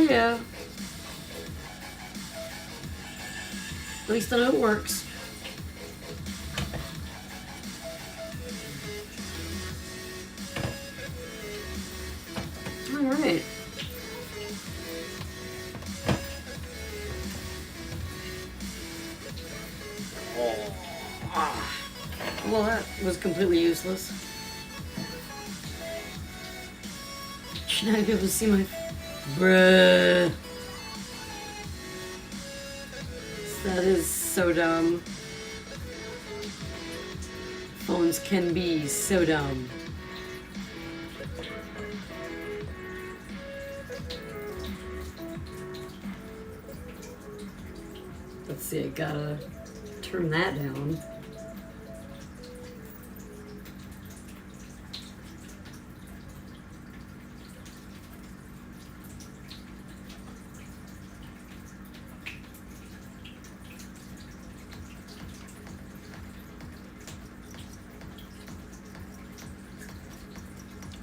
yeah. At least I know it works. All right. Well, that was completely useless. Should I be able to see my... Bruh. That is so dumb. Phones can be so dumb. Let's see, I gotta turn that down.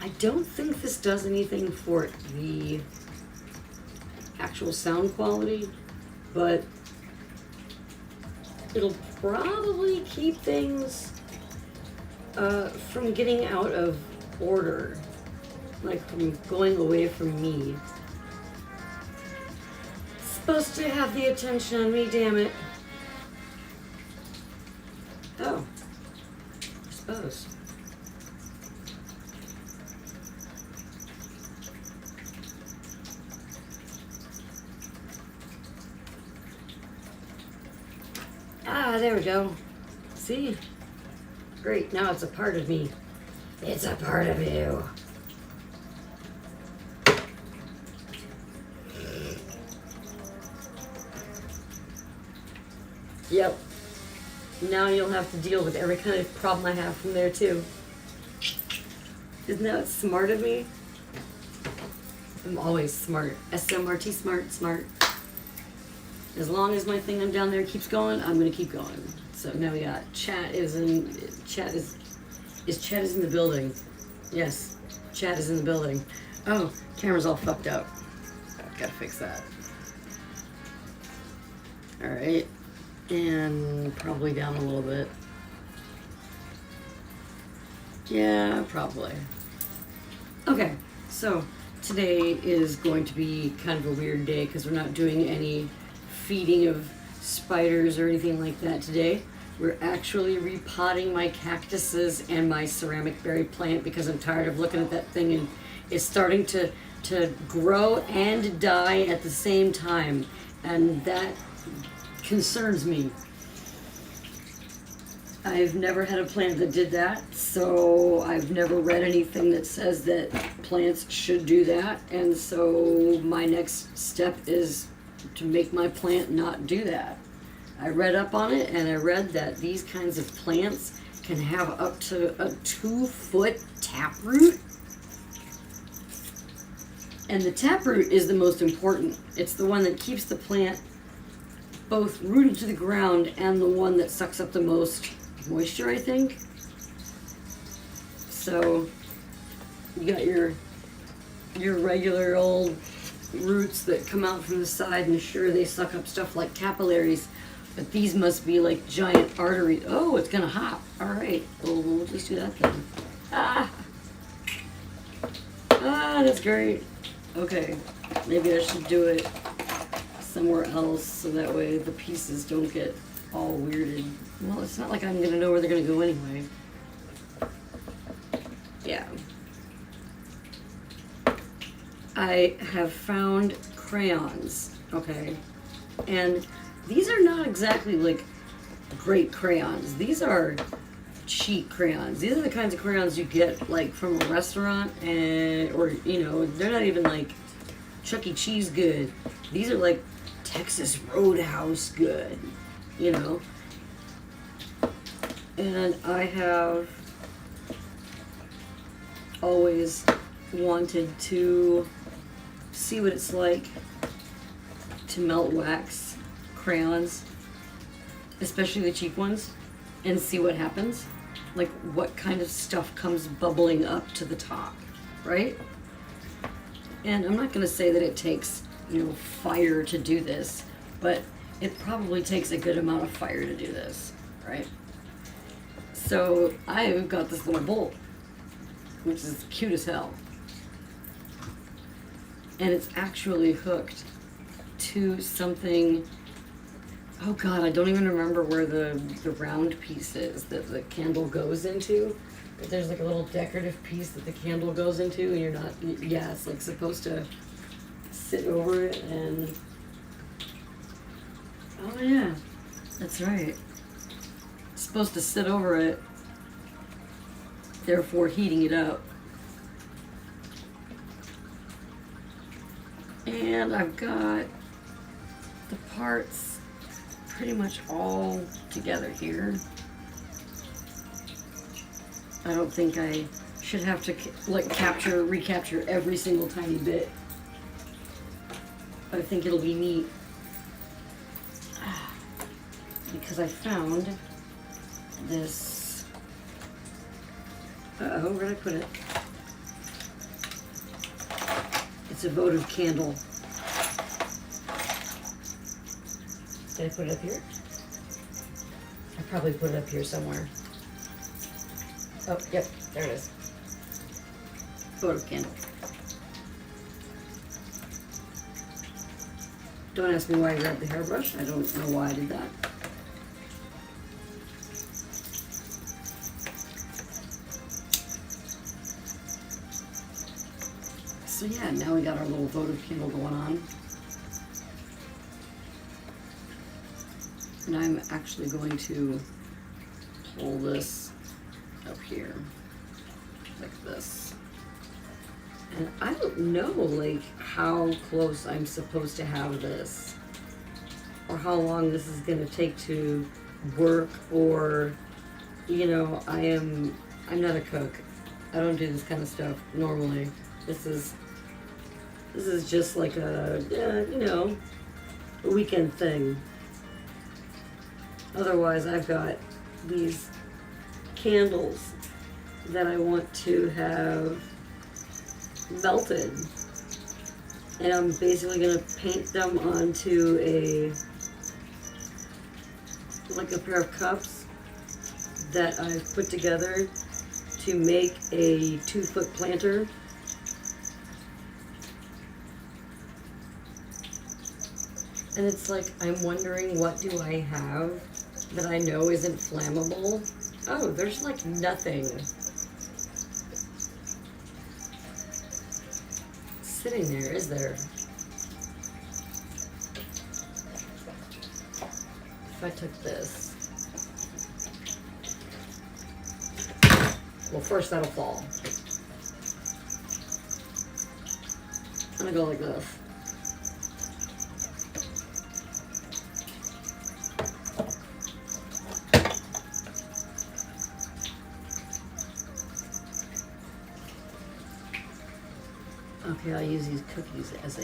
I don't think this does anything for the actual sound quality, but it'll probably keep things from getting out of order, like from going away from me. It's supposed to have the attention on me, damn it. Oh, I suppose. Ah, there we go. See? Great, now it's a part of me. It's a part of you. Yep. Now you'll have to deal with every kind of problem I have from there too. Isn't that smart of me? I'm always smart. SMRT, smart, smart. As long as my thing I'm down there keeps going, I'm gonna keep going. So now we got chat is in the building. Yes, chat is in the building. Oh, camera's all fucked up. Gotta fix that. All right, and probably down a little bit. Yeah, probably. Okay, so today is going to be kind of a weird day because we're not doing any feeding of spiders or anything like that today. We're actually repotting my cactuses and my ceramic berry plant because I'm tired of looking at that thing and it's starting to grow and die at the same time, and that concerns me. I've never had a plant that did that, so I've never read anything that says that plants should do that, and so my next step is to make my plant not do that. I read up on it and I read that these kinds of plants can have up to a 2-foot taproot. And the taproot is the most important. It's the one that keeps the plant both rooted to the ground and the one that sucks up the most moisture, I think. So you got your regular old roots that come out from the side, and sure, they suck up stuff like capillaries, but these must be like giant arteries. Oh, it's gonna hop. All right, well, we'll just do that then. Ah, that's great. Okay, maybe I should do it somewhere else so that way the pieces don't get all weirded. Well, it's not like I'm gonna know where they're gonna go anyway. Yeah. I have found crayons, okay? And these are not exactly like great crayons. These are cheap crayons. These are the kinds of crayons you get like from a restaurant, and or you know, they're not even like Chuck E. Cheese good. These are like Texas Roadhouse good, you know? And I have always wanted to see what it's like to melt wax crayons, especially the cheap ones, and see what happens. Like what kind of stuff comes bubbling up to the top, right? And I'm not gonna say that it takes fire to do this, but it probably takes a good amount of fire to do this, right? So I've got this little bowl, which is cute as hell. And it's actually hooked to something. Oh God, I don't even remember where the round piece is that the candle goes into. But there's like a little decorative piece that the candle goes into, and you're not, yeah, it's like supposed to sit over it and, oh yeah, that's right. It's supposed to sit over it, therefore heating it up. And I've got the parts pretty much all together here. I don't think I should have to like recapture every single tiny bit. But I think it'll be neat because I found this. Uh-oh, where did I put it? It's a votive candle. Did I put it up here? I probably put it up here somewhere. Oh, yep, there it is. Votive candle. Don't ask me why I grabbed the hairbrush. I don't know why I did that. So yeah, now we got our little votive candle going on. And I'm actually going to pull this up here, like this. And I don't know, like, how close I'm supposed to have this, or how long this is gonna take to work, or, I'm not a cook. I don't do this kind of stuff normally. This is just like a weekend thing. Otherwise, I've got these candles that I want to have melted, and I'm basically gonna paint them onto a pair of cups that I've put together to make a 2-foot planter. And it's like, I'm wondering, what do I have that I know isn't flammable? Oh, there's like nothing sitting there, is there? If I took this, well, first that'll fall. I'm gonna go like this. Okay, I'll use these cookies as a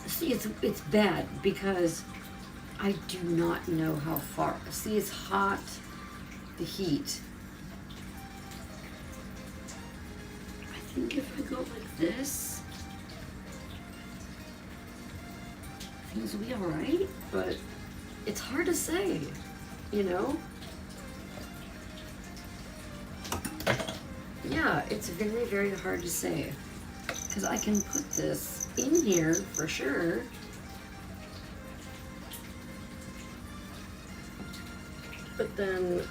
see. It's bad because I do not know how far. See, it's hot. The heat. I think if I go like this, things will be all right. But it's hard to say, Yeah, it's very, very hard to say, because I can put this in here for sure. But then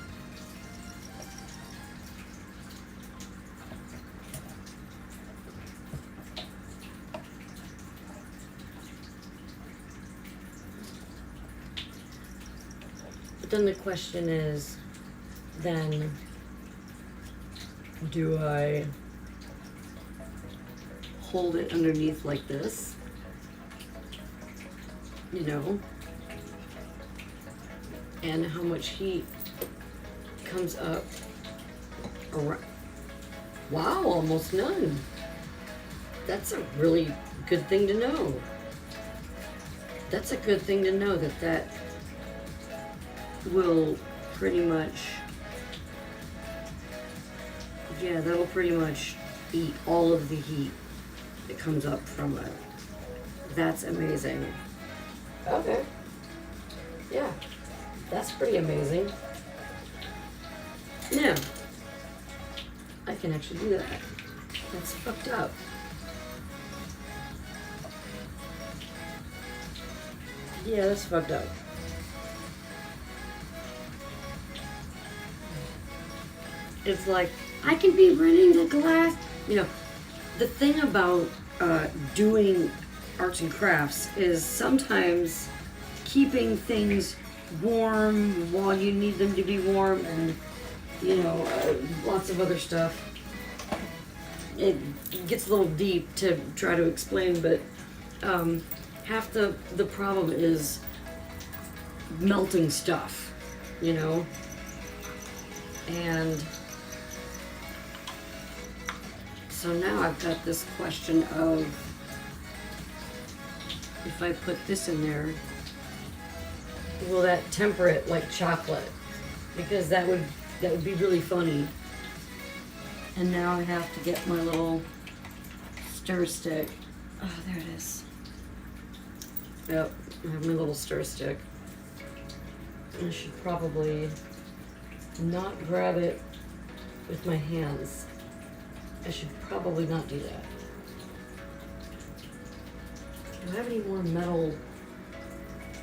the question is, then do I hold it underneath like this? And how much heat comes up around? Wow, almost none. That's a really good thing to know. That's a good thing to know, that will pretty much, yeah, that'll pretty much eat all of the heat that comes up from it. That's amazing. Okay. Yeah, that's pretty amazing. Yeah, I can actually do that. That's fucked up. Yeah, that's fucked up. It's like, I can be running the glass. You know, the thing about doing arts and crafts is sometimes keeping things warm while you need them to be warm, and you know, lots of other stuff. It gets a little deep to try to explain, but half the problem is melting stuff, you know, and so now I've got this question of, if I put this in there, will that temper it like chocolate? Because that would be really funny. And now I have to get my little stir stick. Oh, there it is. Yep, I have my little stir stick. I should probably not grab it with my hands. I should probably not do that. Do I have any more metal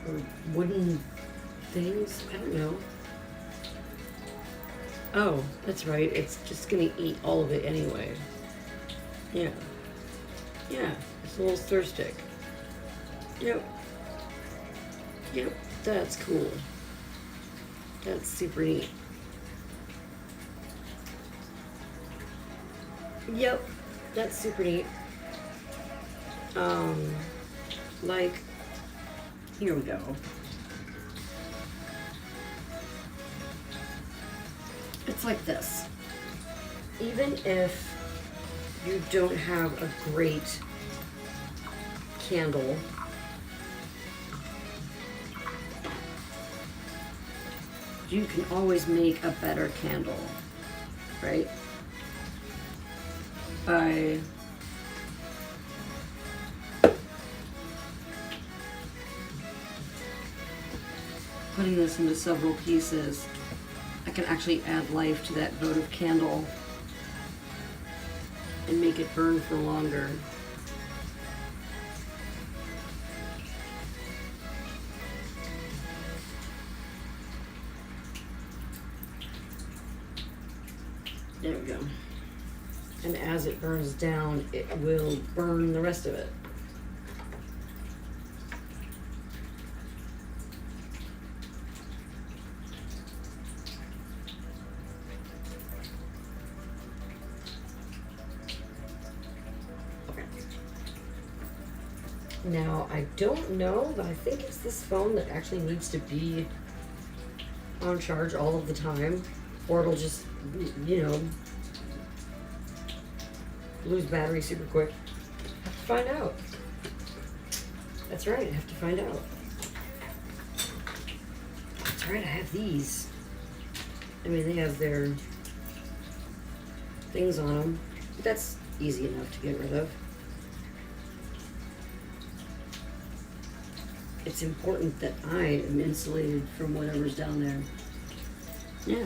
or wooden things? I don't know. Oh, that's right. It's just gonna eat all of it anyway. Yeah. Yeah, it's a little stir stick. Yep. Yep, that's cool. That's super neat. Yep, that's super neat. Like, here we go. It's like this. Even if you don't have a great candle, you can always make a better candle, right? By putting this into several pieces, I can actually add life to that votive candle and make it burn for longer. There we go. And as it burns down, it will burn the rest of it. Now, I don't know, but I think it's this phone that actually needs to be on charge all of the time, or it'll just, you know, lose battery super quick. I have to find out. That's right, I have to find out. That's right, I have these. I mean, they have their things on them, but that's easy enough to get rid of. It's important that I am insulated from whatever's down there. Yeah.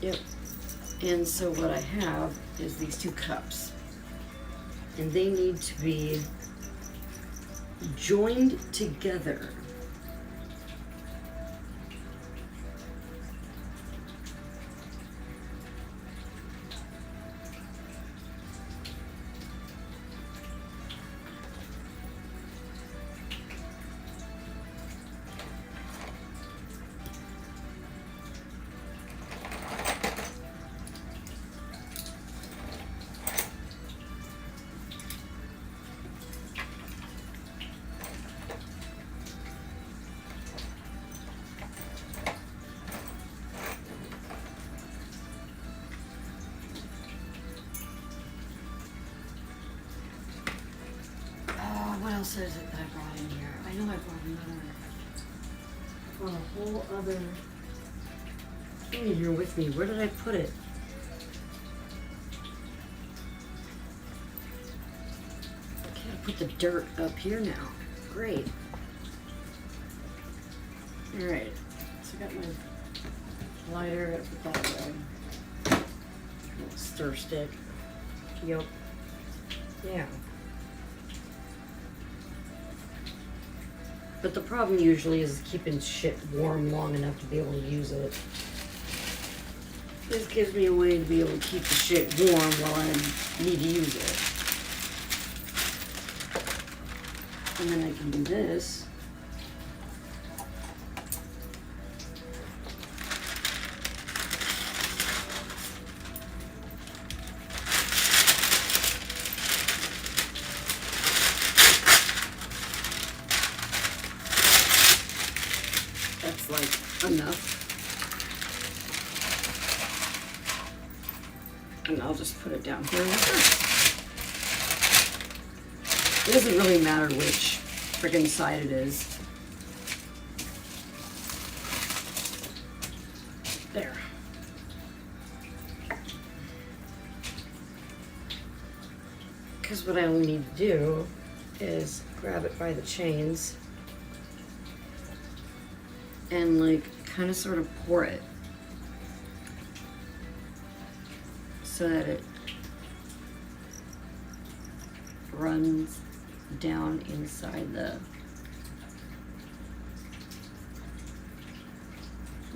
Yep. And so what I have is these two cups. And they need to be joined together. What else is it that I brought in here? I know I brought another. I brought a whole other thing in here with me. Where did I put it? Okay, I put the dirt up here now. Great. Alright, so I got my lighter, I put that away. Little stir stick. Yep. Yeah. But the problem usually is keeping shit warm long enough to be able to use it. This gives me a way to be able to keep the shit warm while I need to use it. And then I can do this. That's like enough. And I'll just put it down here. It doesn't really matter which friggin' side it is. There. Because what I only need to do is grab it by the chains and like kind of sort of pour it so that it runs down inside the,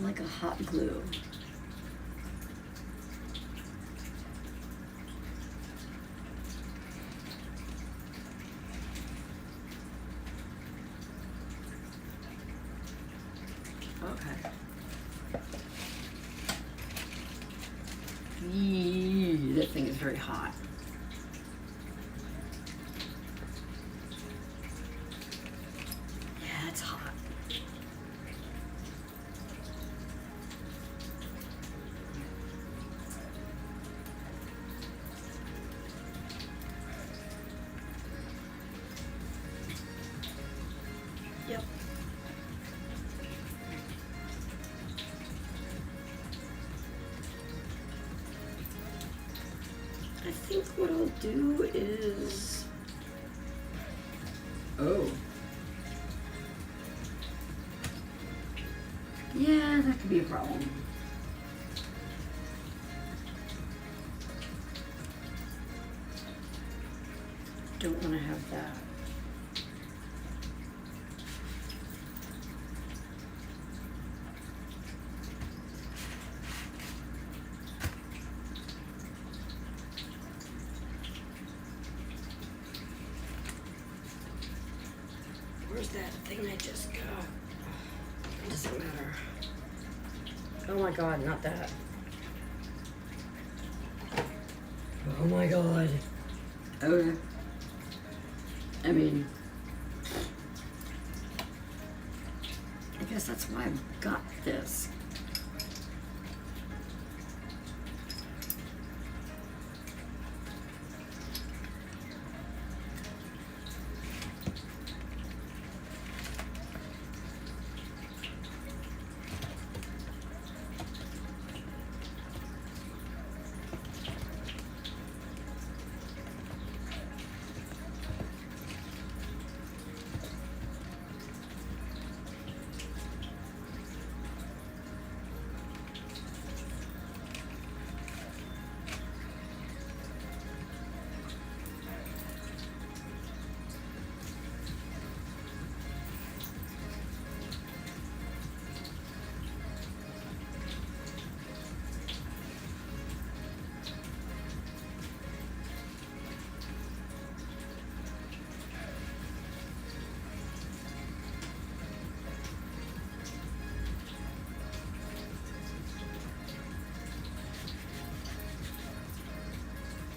like a hot glue. Okay. Eee, that thing is very hot. Yeah, it's hot. Yep. I think what I'll do is, oh, yeah, that could be a problem. Don't want to have that. Where's that thing I just got? It doesn't matter. Oh my god, not that. Oh my god. Okay. I mean, I guess that's why I've got this.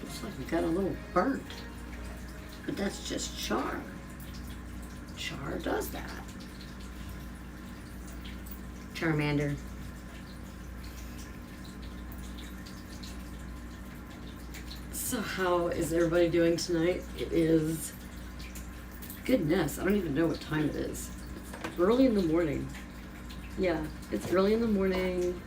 Looks like we got a little burnt, but that's just char. Char does that. Charmander. So how is everybody doing tonight? It is, goodness, I don't even know what time it is. Early in the morning. Yeah, it's early in the morning.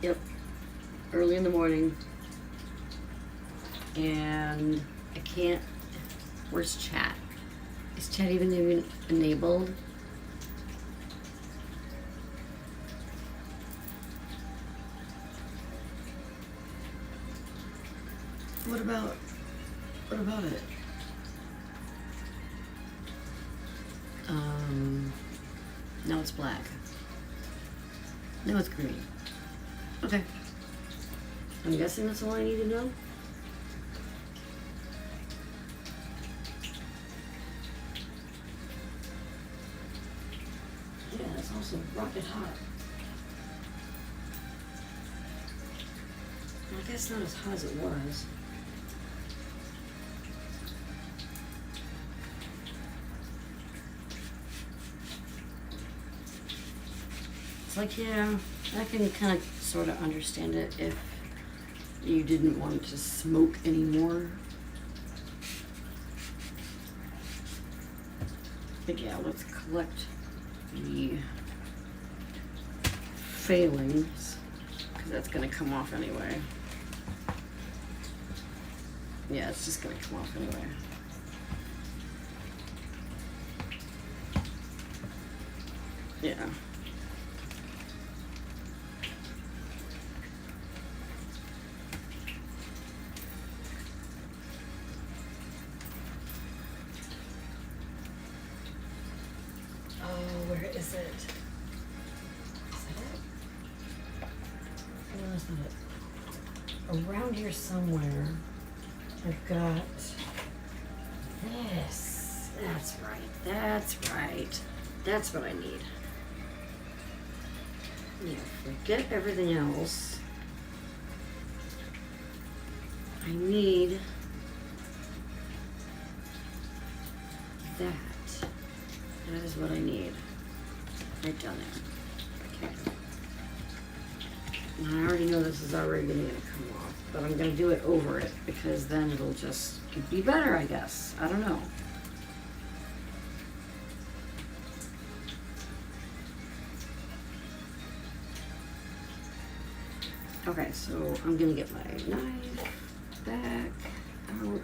Yep. Early in the morning. And I can't. Where's chat? Is chat even enabled? What about it? Now it's black. Now it's green. Okay. I'm guessing that's all I need to know. Yeah, it's also rocket hot. I guess not as hot as it was. It's like, yeah, I can kind of sort of understand it if you didn't want to smoke anymore. But yeah, let's collect the failings, because that's going to come off anyway. Yeah, it's just going to come off anyway. Yeah. Where is it? Is that it? No, that's not it. Around here somewhere, I've got this. That's right. That's right. That's what I need. Yeah, forget everything else. I need that. That is what I need. Right down there. Okay. And I already know this is already going to come off, but I'm going to do it over it because then it'll just be better, I guess. I don't know. Okay, so I'm going to get my knife back out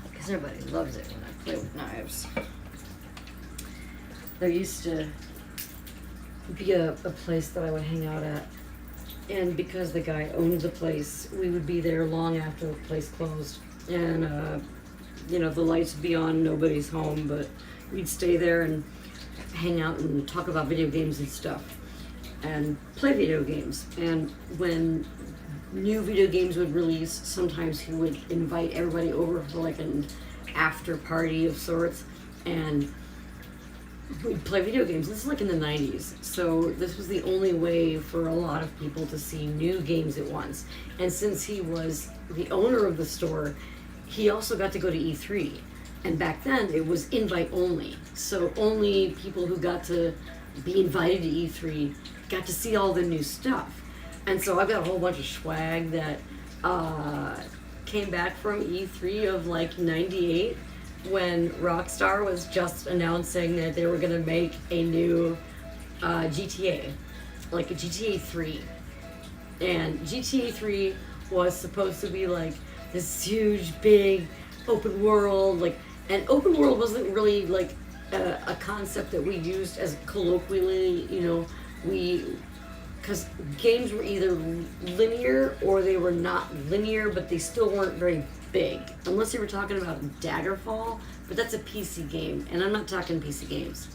because everybody loves it when I play with knives. There used to be a place that I would hang out at, and because the guy owned the place, we would be there long after the place closed, and you know, the lights would be on, nobody's home, but we'd stay there and hang out and talk about video games and stuff and play video games. And when new video games would release, sometimes he would invite everybody over for like an after party of sorts, and we'd play video games. This is like in the 90s, so this was the only way for a lot of people to see new games at once. And since he was the owner of the store, he also got to go to E3, and back then it was invite only, so only people who got to be invited to E3 got to see all the new stuff. And so I've got a whole bunch of swag that came back from E3 of like 98, when Rockstar was just announcing that they were going to make a new GTA, like a GTA 3. And GTA 3 was supposed to be like this huge, big, open world, like, and open world wasn't really like a concept that we used as colloquially, you know, because games were either linear or they were not linear, but they still weren't very big, unless you were talking about Daggerfall, but that's a PC game, and I'm not talking PC games.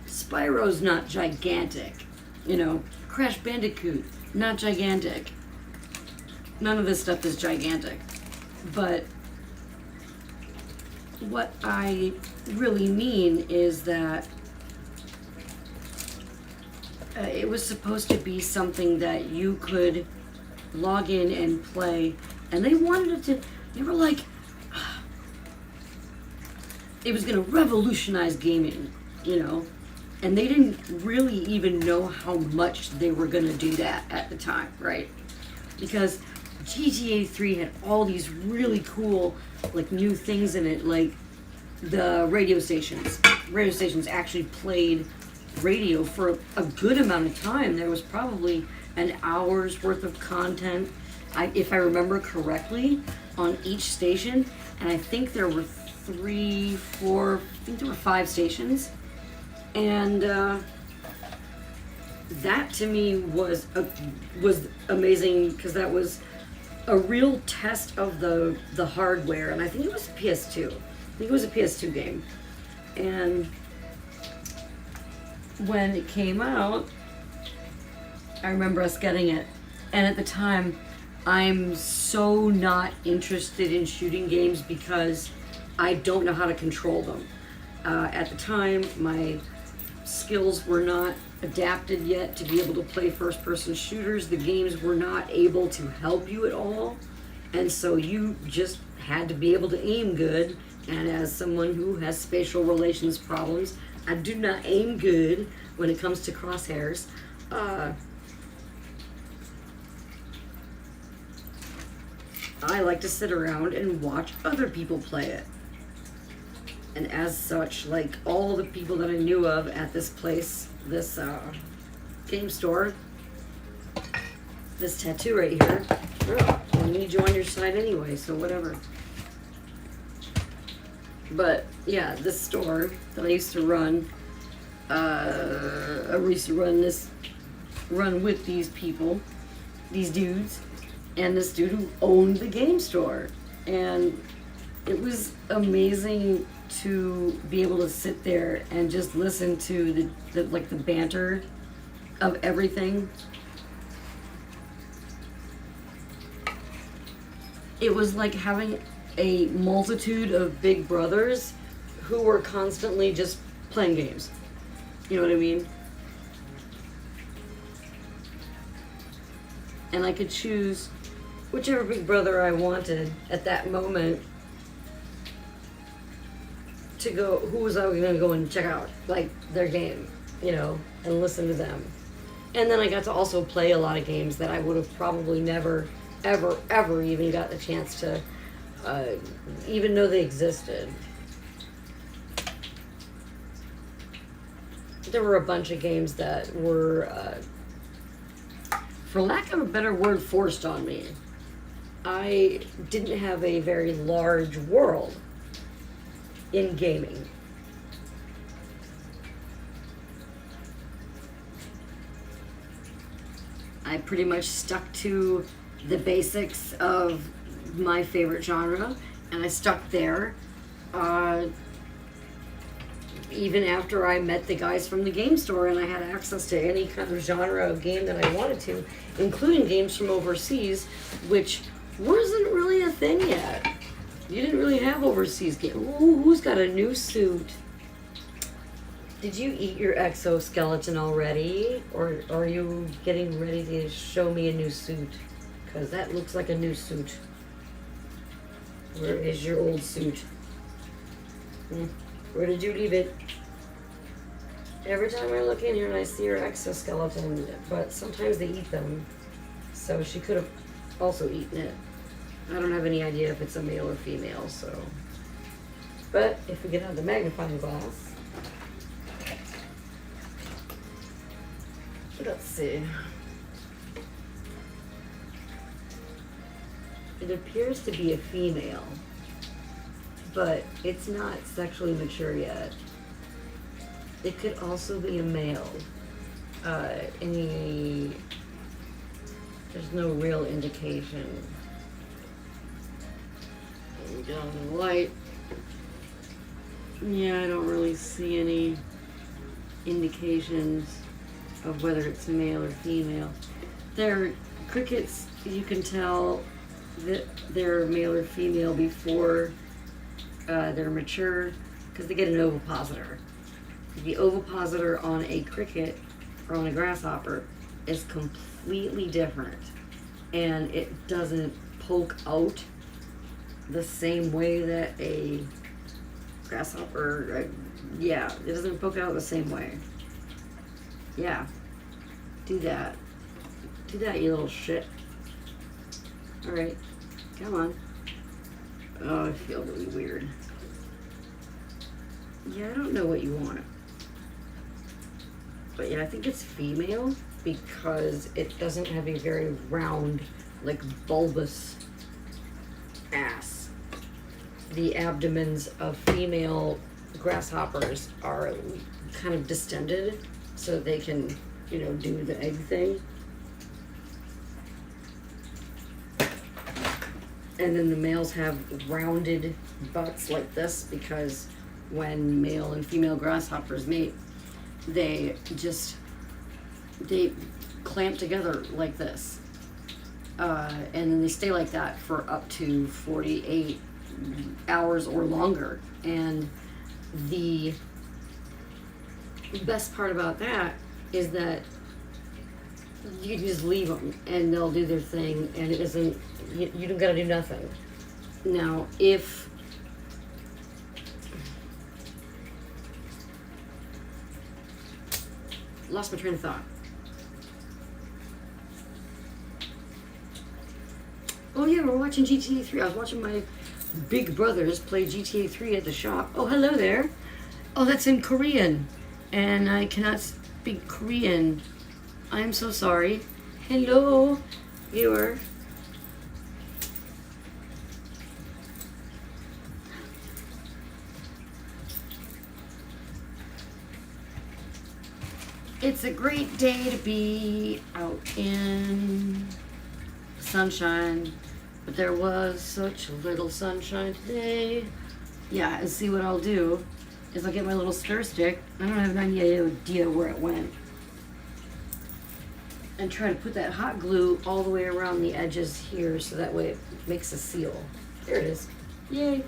Spyro's not gigantic, you know. Crash Bandicoot, not gigantic. None of this stuff is gigantic. But what I really mean is that it was supposed to be something that you could log in and play, and they wanted it to, they were like, it was going to revolutionize gaming, you know, and they didn't really even know how much they were going to do that at the time, right? Because GTA 3 had all these really cool, like, new things in it, like the radio stations. Radio stations actually played radio for a good amount of time. There was probably an hour's worth of content, if I remember correctly, on each station. And I think there were 3, 4, I think there were 5 stations. And that to me was amazing, because that was a real test of the hardware. And I think it was a PS2. I think it was a PS2 game. And when it came out, I remember us getting it. And at the time, I'm so not interested in shooting games because I don't know how to control them. At the time, my skills were not adapted yet to be able to play first-person shooters. The games were not able to help you at all. And so you just had to be able to aim good. And as someone who has spatial relations problems, I do not aim good when it comes to crosshairs. I like to sit around and watch other people play it. And as such, like all the people that I knew of at this place, this game store, this tattoo right here, I need you on your side anyway, so whatever. But yeah, this store that I used to run, I used to run with these people, these dudes, and this dude who owned the game store. And it was amazing to be able to sit there and just listen to the banter of everything. It was like having a multitude of big brothers who were constantly just playing games. You know what I mean? And I could choose whichever big brother I wanted at that moment to go, who was I going to go and check out, like, their game, you know, and listen to them. And then I got to also play a lot of games that I would have probably never, ever even got the chance to even know they existed. There were a bunch of games that were, for lack of a better word, forced on me. I didn't have a very large world in gaming. I pretty much stuck to the basics of my favorite genre, and I stuck there. Even after I met the guys from the game store and I had access to any kind of genre of game that I wanted to, including games from overseas, which wasn't really a thing yet. You didn't really have overseas games. Ooh, who's got a new suit? Did you eat your exoskeleton already? Or are you getting ready to show me a new suit? Because that looks like a new suit. Where is your old suit? Where did you leave it? Every time I look in here and I see her exoskeleton, but sometimes they eat them. So she could have also eaten it. I don't have any idea if it's a male or female, so. But if we get out the magnifying glass, let's see. It appears to be a female, but it's not sexually mature yet. It could also be a male. There's no real indication. Down the light. Yeah, I don't really see any indications of whether it's male or female. They're crickets, you can tell that they're male or female before they're mature, because they get an ovipositor. The ovipositor on a cricket or on a grasshopper is completely different, and it doesn't poke out the same way that a grasshopper, yeah, it doesn't poke out the same way. Yeah, do that, you little shit. Alright, come on. Oh, I feel really weird. Yeah, I don't know what you want. But yeah, I think it's female because it doesn't have a very round, like bulbous ass. The abdomens of female grasshoppers are kind of distended so they can, you know, do the egg thing. And then the males have rounded butts like this because when male and female grasshoppers mate, they clamp together like this. And then they stay like that for up to 48 hours or longer. And the best part about that is that you can just leave them and they'll do their thing, and it isn't, you don't gotta do nothing. Now, if lost my train of thought. Oh yeah, we're watching GTA 3. I was watching my big brothers play GTA 3 at the shop. Oh, hello there. Oh, that's in Korean. And I cannot speak Korean. I am so sorry. Hello, viewer. It's a great day to be out in the sunshine, but there was such little sunshine today. Yeah, and see what I'll do is I'll get my little stir stick. I don't have any idea where it went. And try to put that hot glue all the way around the edges here so that way it makes a seal. There it is. Yay.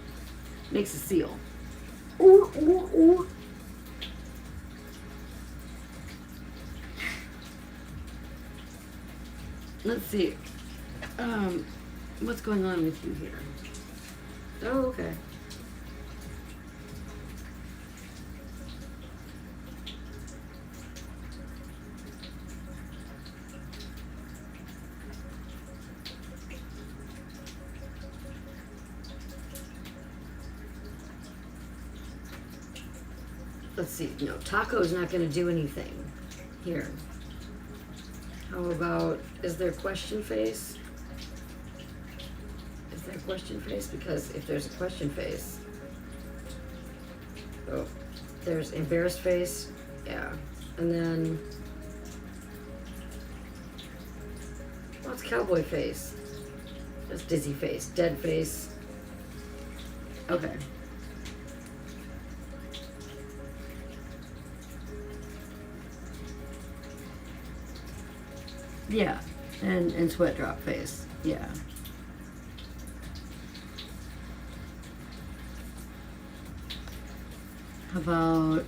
Makes a seal. Ooh, ooh, ooh. Let's see. What's going on with you here? Oh, okay. Let's see. No, Taco's not going to do anything here. How about, is there question face? Is there a question face? Because if there's a question face, oh, there's embarrassed face, yeah. And then, what's cowboy face? That's dizzy face, dead face. Okay. Yeah, and sweat drop face, yeah. How about,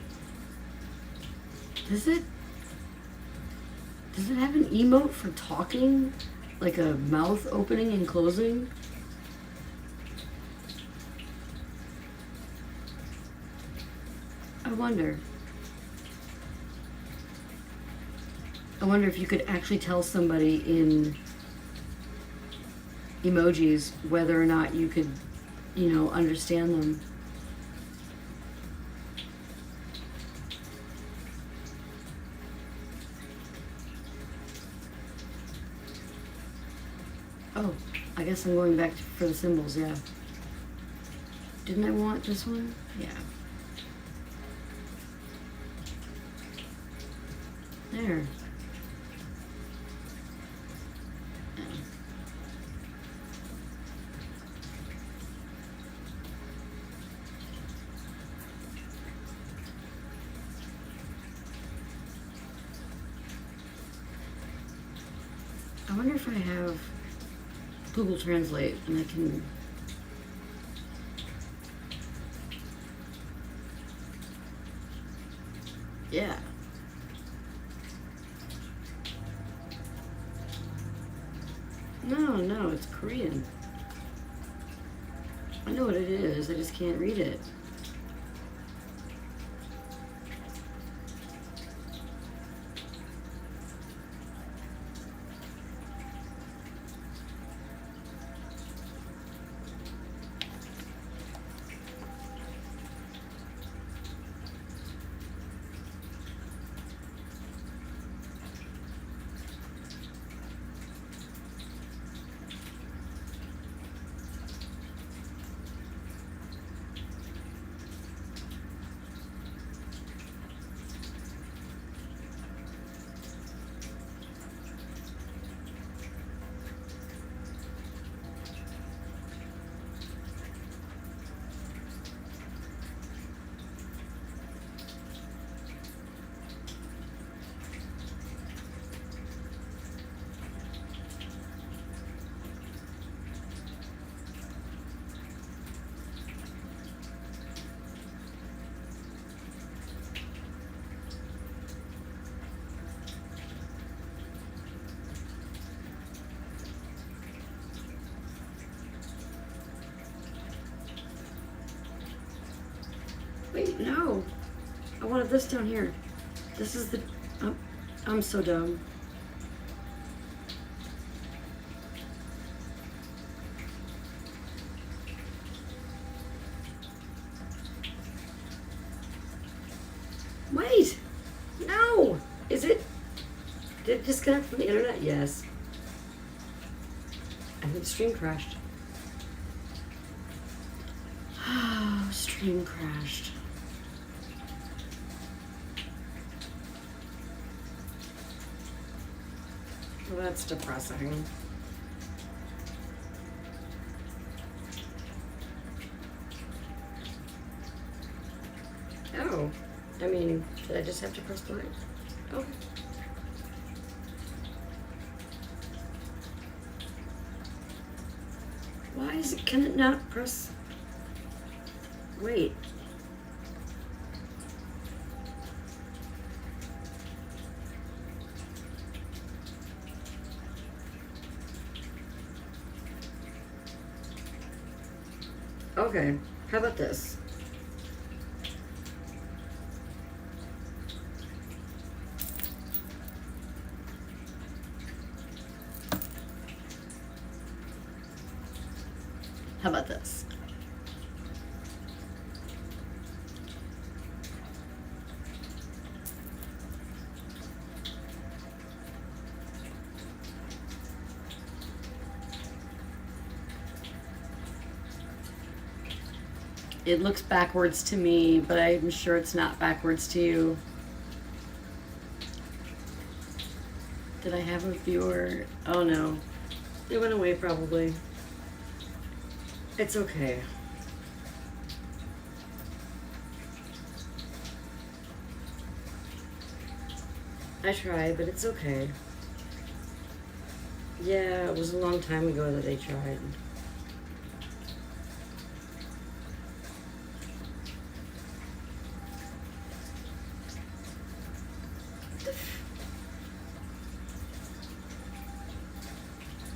does it have an emote for talking? Like a mouth opening and closing? I wonder if you could actually tell somebody in emojis whether or not you could, you know, understand them. Oh, I guess I'm going back for the symbols, yeah. Didn't I want this one? Yeah. There. I wonder if I have Google Translate and I can. Yeah. No, it's Korean. I know what it is, I just can't read it. Wait, no. I wanted this down here. This is the... I'm so dumb. Wait! No! Is it... Did it disconnect from the internet? Yes. I think the stream crashed. Oh, stream crashed. Well, that's depressing. Oh, I mean, did I just have to press play? Okay. Why is it, can it not press? Wait. Okay, how about this? How about this? It looks backwards to me, but I'm sure it's not backwards to you. Did I have a viewer? Oh no. It went away probably. It's okay. I tried, but it's okay. Yeah, it was a long time ago that they tried.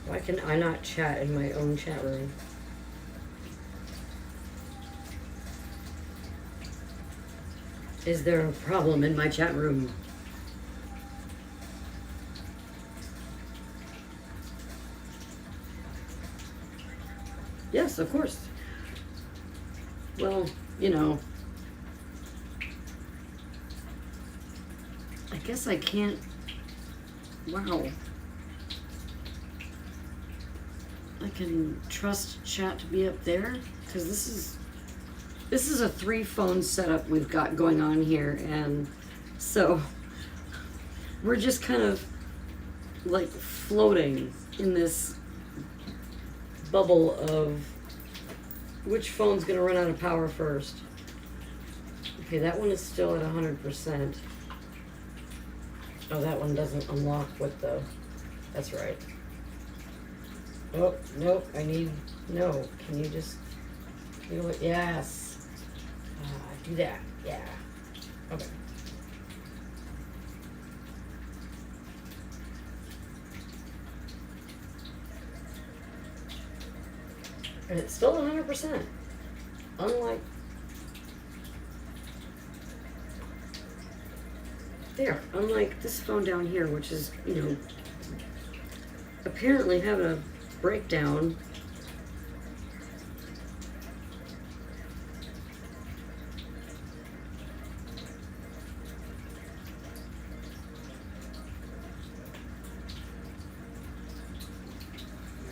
Why can I not chat in my own chat room? Is there a problem in my chat room? Yes, of course. Well, you know, I guess I can't. Wow. I can trust chat to be up there because this is a 3-phone setup we've got going on here, and so we're just kind of like floating in this bubble of which phone's gonna run out of power first. Okay, that one is still at 100%. Oh, that one doesn't unlock with the, that's right. Oh, nope, no, can you just, you know what, yes. Do that, yeah, okay. And it's still 100%, unlike, unlike this phone down here, which is, you know, apparently having a breakdown.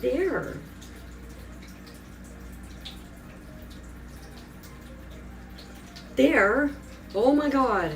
There. There. Oh my God.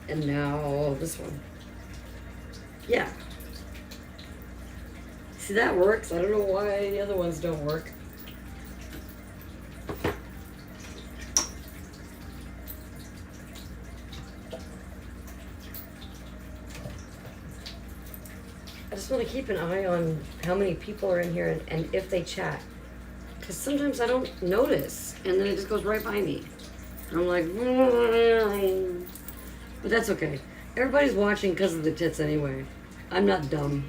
And now this one. Yeah. See, that works. I don't know why the other ones don't work. I just want to keep an eye on how many people are in here and if they chat. Because sometimes I don't notice, and then it just goes right by me. And I'm like, but that's okay. Everybody's watching because of the tits anyway. I'm not dumb.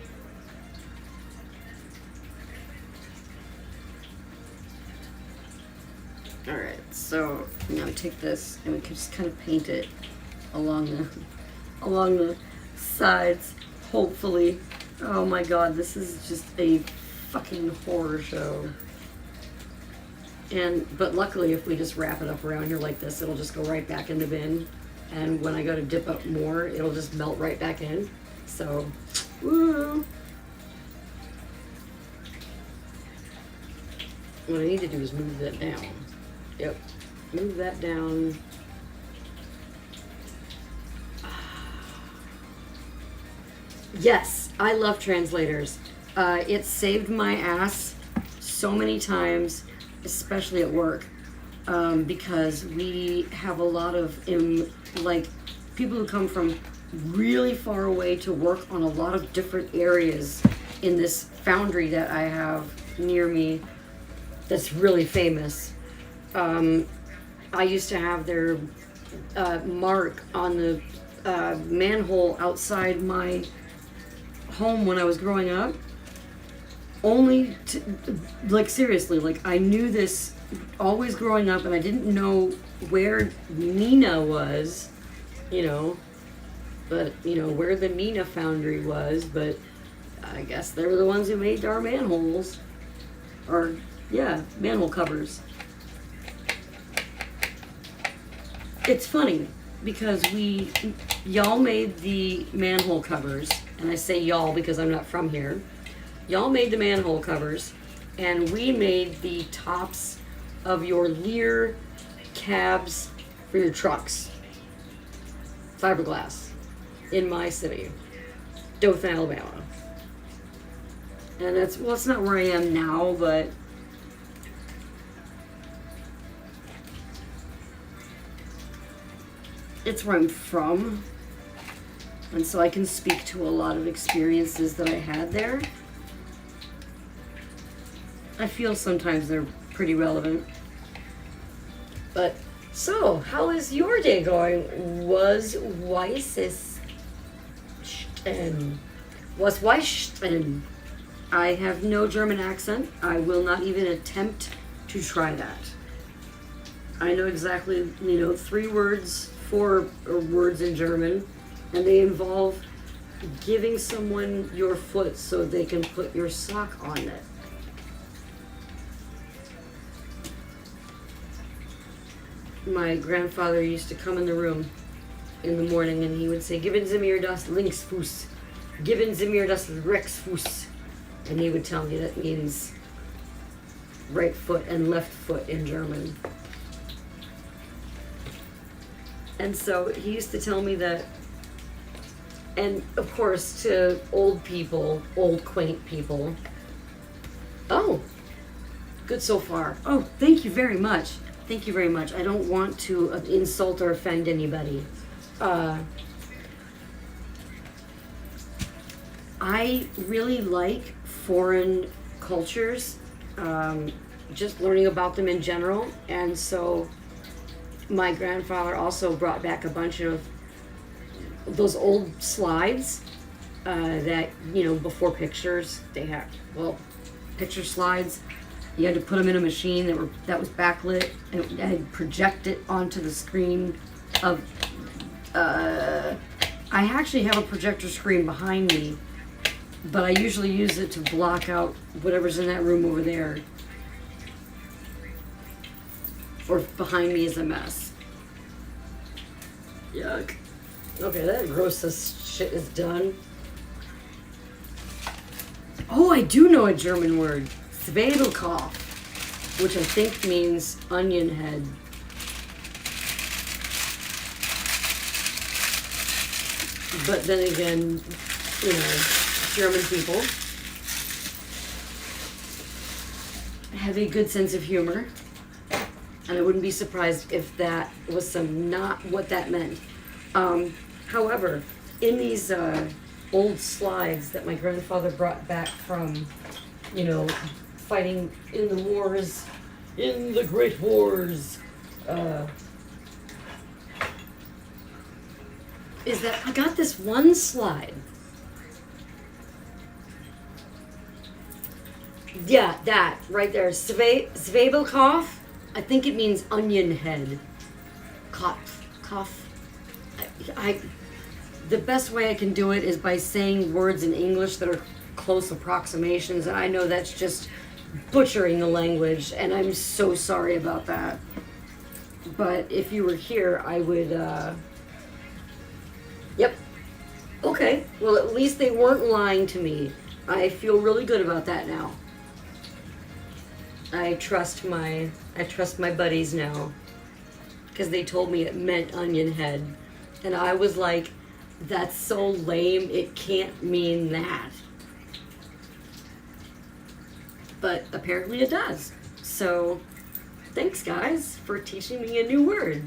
Alright, so now take this and we can just kind of paint it along the sides, hopefully. Oh my god, this is just a fucking horror show. But luckily if we just wrap it up around here like this, it'll just go right back in the bin. And when I go to dip up more, it'll just melt right back in. So, woo! What I need to do is move that down. Yep, move that down. Yes, I love translators. It saved my ass so many times, especially at work, because we have a lot of people who come from really far away to work on a lot of different areas in this foundry that I have near me that's really famous. I used to have their mark on the manhole outside my home when I was growing up. Only seriously, I knew this always growing up, and I didn't know where Nina was, but where the Nina foundry was, but I guess they were the ones who made our manholes, or yeah, manhole covers. It's funny because y'all made the manhole covers, and I say y'all because I'm not from here. Y'all made the manhole covers, and we made the tops of your Lear cabs for your trucks. Fiberglass. In my city. Dothan, Alabama. And it's not where I am now, but it's where I'm from. And so I can speak to a lot of experiences that I had there. I feel sometimes they're pretty relevant. But, so, how is your day going? Was Weissten? I have no German accent. I will not even attempt to try that. I know exactly, 3 words, 4 words in German, and they involve giving someone your foot so they can put your sock on it. My grandfather used to come in the room in the morning and he would say, "Geben Sie mir das Linksfuß. Geben Sie mir das Rechtsfuß." And he would tell me that means right foot and left foot in German. And so he used to tell me that, and of course to old people, old quaint people, oh, good so far. Oh, thank you very much. Thank you very much. I don't want to insult or offend anybody. I really like foreign cultures, just learning about them in general. And so my grandfather also brought back a bunch of those old slides that, before pictures, they had, picture slides. You had to put them in a machine that was backlit, and I'd project it onto the screen of, I actually have a projector screen behind me, but I usually use it to block out whatever's in that room over there. Or behind me is a mess. Yuck. Okay, that gross shit is done. Oh, I do know a German word. Zwiebelkopf, which I think means onion head. But then again, you know, German people have a good sense of humor. And I wouldn't be surprised if that was not what that meant. However, in these old slides that my grandfather brought back from, you know, fighting in the wars, in the great wars, is that I got this one slide. Yeah, that right there, Zwiebelkopf. I think it means onion head. Cough. The best way I can do it is by saying words in English that are close approximations, and I know that's just butchering the language, and I'm so sorry about that. But if you were here, I would, yep. Okay, well at least they weren't lying to me. I feel really good about that now. I trust my buddies now, because they told me it meant onion head, and I was like, that's so lame, it can't mean that. But apparently it does. So thanks guys for teaching me a new word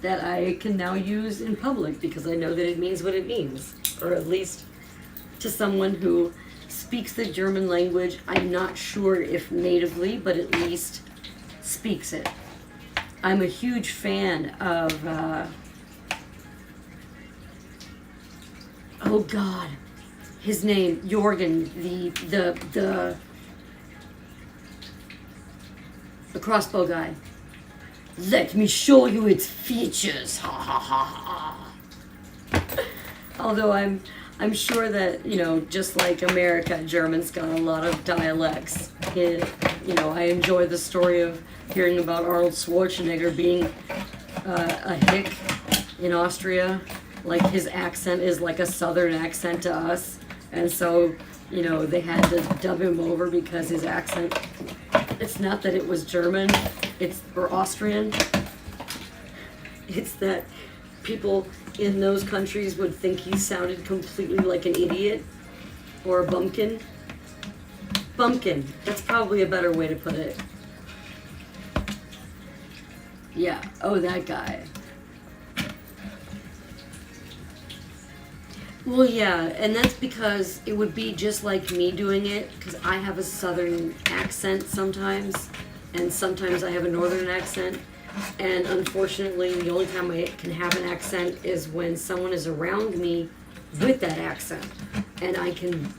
that I can now use in public, because I know that it means what it means, or at least to someone who speaks the German language. I'm not sure if natively, but at least speaks it. I'm a huge fan of, oh God, his name, Jorgen, the crossbow guy. Let me show you its features, ha ha ha ha. Although I'm sure that, you know, just like America, German's got a lot of dialects. You know, I enjoy the story of hearing about Arnold Schwarzenegger being a hick in Austria. Like, his accent is like a southern accent to us. And so, you know, they had to dub him over because his accent, it's not that it was German, or Austrian. It's that people in those countries would think he sounded completely like an idiot or a bumpkin. Bumpkin, that's probably a better way to put it. Yeah, oh, that guy. Well, yeah, and that's because it would be just like me doing it, because I have a southern accent sometimes, and sometimes I have a northern accent. And unfortunately, the only time I can have an accent is when someone is around me with that accent, and I can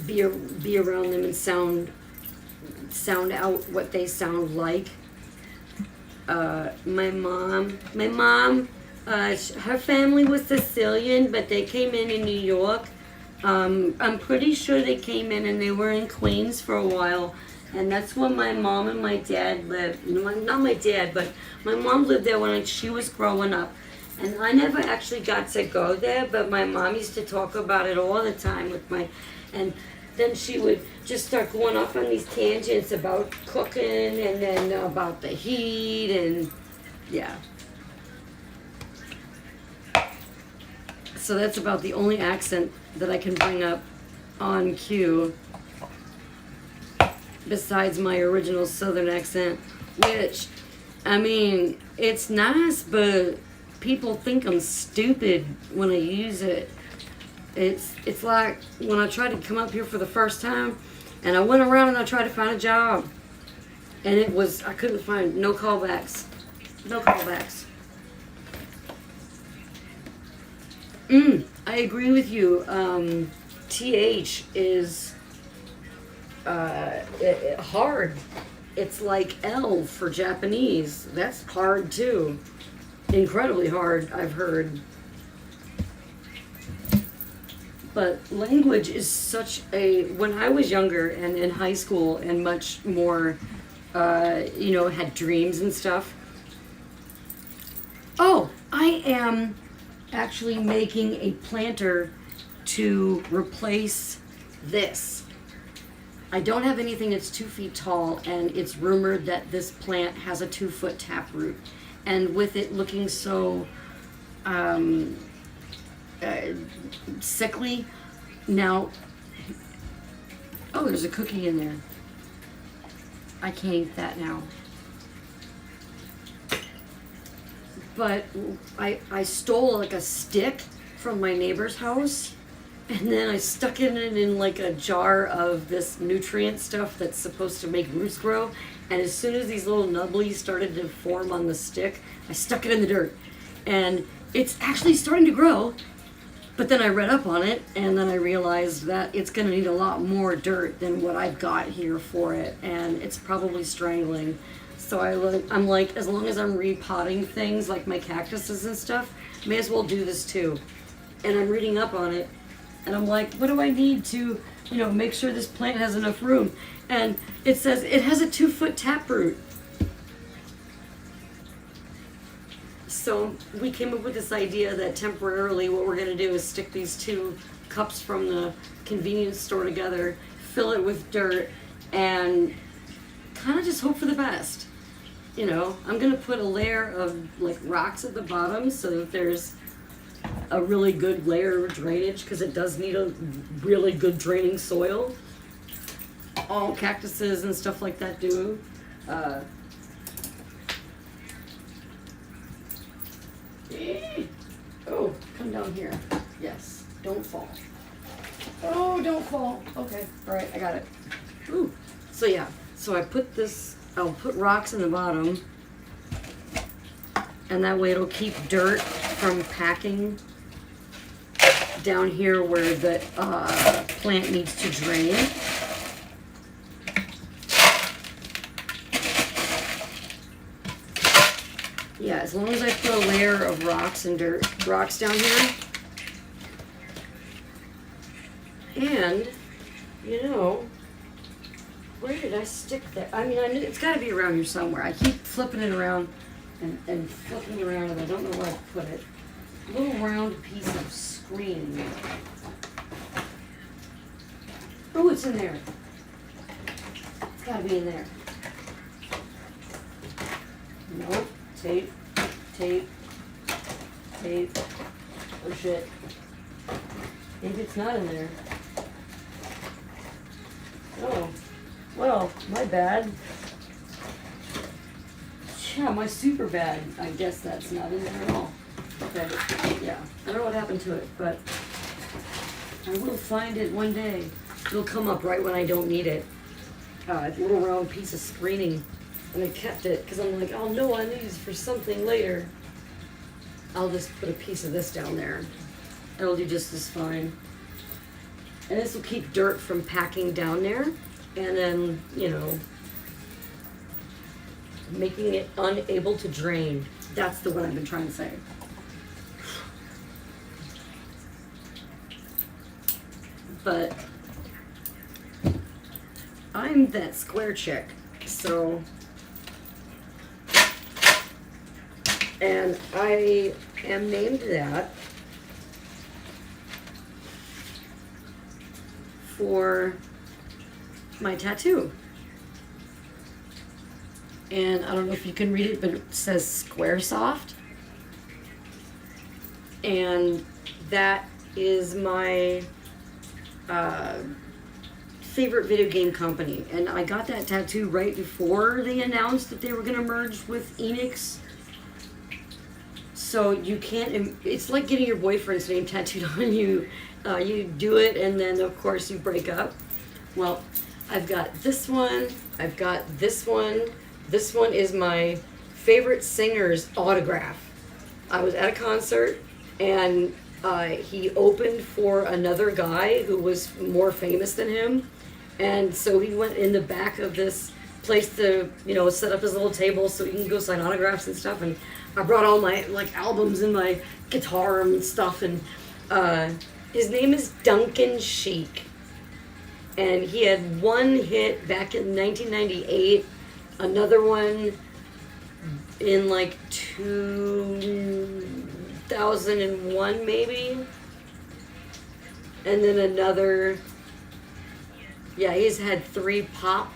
be around them and sound out what they sound like. My mom, her family was Sicilian, but they came in New York. I'm pretty sure they came in and they were in Queens for a while. And that's when my mom and my dad lived. Not my dad, but my mom lived there when she was growing up. And I never actually got to go there, but my mom used to talk about it all the time and then she would just start going off on these tangents about cooking and then about the heat and yeah. So that's about the only accent that I can bring up on cue, besides my original southern accent, which, I mean, it's nice, but people think I'm stupid when I use it. It's like when I tried to come up here for the first time, and I went around and I tried to find a job, and I couldn't find, no callbacks. I agree with you. TH is hard. It's like L for Japanese. That's hard too. Incredibly hard, I've heard. But language is such when I was younger and in high school and much more, had dreams and stuff. Oh, I am actually making a planter to replace this. I don't have anything that's 2 feet tall, and it's rumored that this plant has a 2-foot taproot. And with it looking so sickly. Now, oh, there's a cookie in there. I can't eat that now. But I stole like a stick from my neighbor's house, and then I stuck it in like a jar of this nutrient stuff that's supposed to make roots grow. And as soon as these little nubblies started to form on the stick, I stuck it in the dirt. And it's actually starting to grow. But then I read up on it, and then I realized that it's going to need a lot more dirt than what I've got here for it. And it's probably strangling. So I'm like, as long as I'm repotting things like my cactuses and stuff, may as well do this too. And I'm reading up on it. And I'm like, what do I need to, make sure this plant has enough room? And it says it has a 2-foot taproot. So we came up with this idea that temporarily what we're going to do is stick these 2 cups from the convenience store together, fill it with dirt, and kind of just hope for the best. I'm going to put a layer of like rocks at the bottom so that there's a really good layer of drainage, because it does need a really good draining soil. All cactuses and stuff like that do. Oh, come down here. Yes, don't fall. Oh, don't fall. Okay, all right, I got it. Ooh. So yeah, I'll put rocks in the bottom, and that way it'll keep dirt from packing down here where the plant needs to drain. Yeah, as long as I put a layer of rocks down here. And, where did I stick that? I mean, it's got to be around here somewhere. I keep flipping it around and flipping it around, and I don't know where I put it. A little round piece of screen. Oh, it's in there. It's got to be in there. Nope. Tape. Oh shit. Maybe it's not in there. Oh. Well, my bad. Yeah, my super bad. I guess that's not in there at all. Okay. Yeah. I don't know what happened to it, but I will find it one day. It'll come up right when I don't need it. A little round piece of screening. And I kept it because I'm like, oh no, I need this for something later. I'll just put a piece of this down there. It'll do just as fine. And this will keep dirt from packing down there. And then, making it unable to drain. That's the one I've been trying to say. But I'm that square chick, so, and I am named that for my tattoo. And I don't know if you can read it, but it says Squaresoft. And that is my favorite video game company. And I got that tattoo right before they announced that they were going to merge with Enix. So you can't, it's like getting your boyfriend's name tattooed on you. You do it, and then of course you break up. Well, I've got this one, I've got this one. This one is my favorite singer's autograph. I was at a concert, and he opened for another guy who was more famous than him. And so he went in the back of this place to, set up his little table so he can go sign autographs and stuff. And I brought all my albums and my guitar and stuff. And his name is Duncan Sheik. And he had one hit back in 1998, another one in 2001 maybe, and then another. Yeah, he's had 3 pop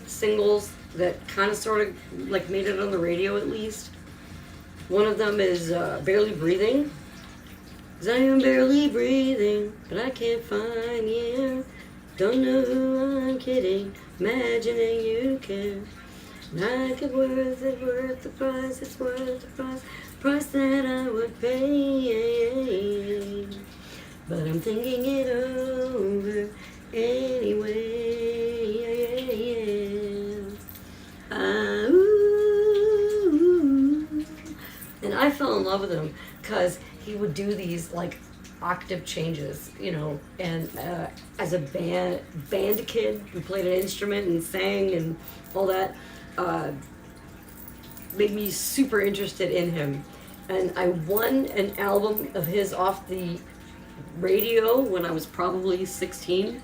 singles that kind of sort of made it on the radio at least. One of them is Barely Breathing, 'Cause I am barely breathing, but I can't find you. Don't know who I'm kidding, imagining you care. Like it worth the price, it's worth the price that I would pay. But I'm thinking it over anyway. And I fell in love with him because he would do these like octave changes, you know, and as a band kid who played an instrument and sang and all that, made me super interested in him. And I won an album of his off the radio when I was probably 16,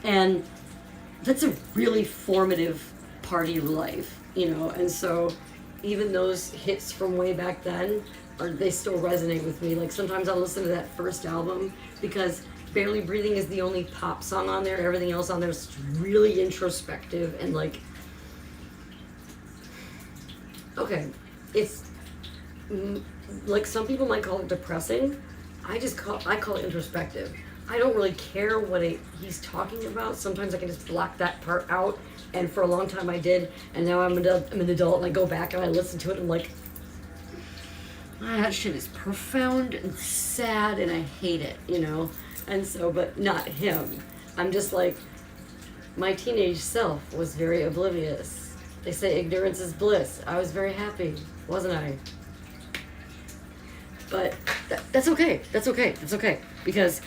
and that's a really formative part of your life, you know. And so even those hits from way back then they still resonate with me. Like sometimes I'll listen to that first album because Barely Breathing is the only pop song on there. Everything else on there is really introspective and like, okay, it's like some people might call it depressing. I call it introspective. I don't really care what he's talking about. Sometimes I can just block that part out, and for a long time I did, and now I'm an adult and I go back and I listen to it and I'm like, that shit is profound and sad and I hate it, you know? And so, but not him. I'm just like, my teenage self was very oblivious. They say ignorance is bliss. I was very happy, wasn't I? But that's okay. That's okay. That's okay. Because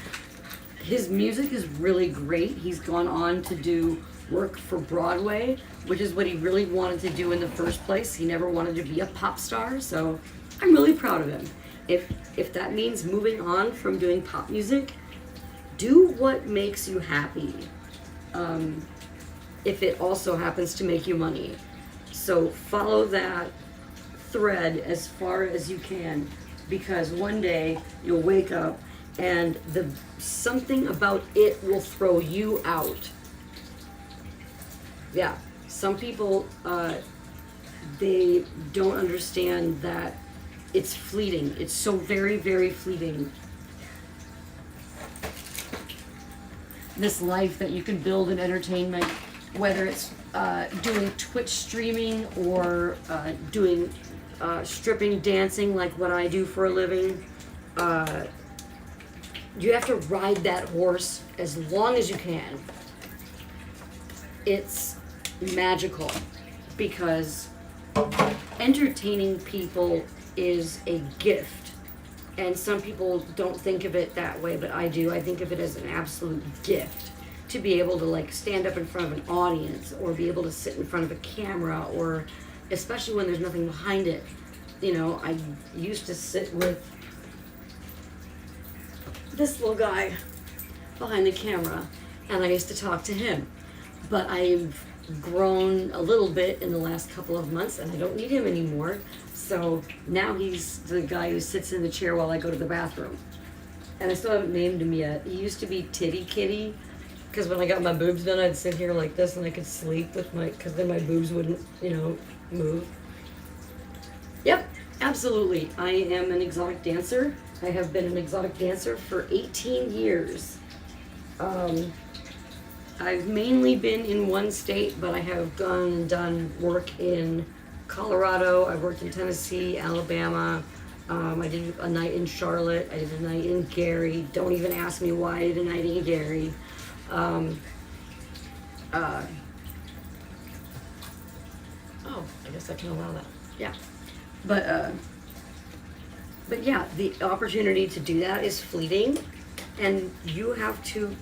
his music is really great. He's gone on to do work for Broadway, which is what he really wanted to do in the first place. He never wanted to be a pop star, so I'm really proud of him. If that means moving on from doing pop music, do what makes you happy. If it also happens to make you money. So follow that thread as far as you can, because one day you'll wake up and something about it will throw you out. Yeah, some people, they don't understand that it's fleeting. It's so very, very fleeting. This life that you can build in entertainment, whether it's doing Twitch streaming or doing stripping dancing like what I do for a living, you have to ride that horse as long as you can. It's magical because entertaining people is a gift, and some people don't think of it that way, but I do. I think of it as an absolute gift to be able to like stand up in front of an audience or be able to sit in front of a camera, or especially when there's nothing behind it. You know, I used to sit with this little guy behind the camera and I used to talk to him, but I've grown a little bit in the last couple of months and I don't need him anymore. So now he's the guy who sits in the chair while I go to the bathroom. And I still haven't named him yet. He used to be Titty Kitty, because when I got my boobs done, I'd sit here like this and I could sleep with because then my boobs wouldn't, you know, move. Yep, absolutely. I am an exotic dancer. I have been an exotic dancer for 18 years. I've mainly been in one state, but I have gone and done work in Colorado. I've worked in Tennessee, Alabama. I did a night in Charlotte. I did a night in Gary. Don't even ask me why I did a night in Gary. Oh, I guess I can allow that. Yeah. But yeah, the opportunity to do that is fleeting, and you have to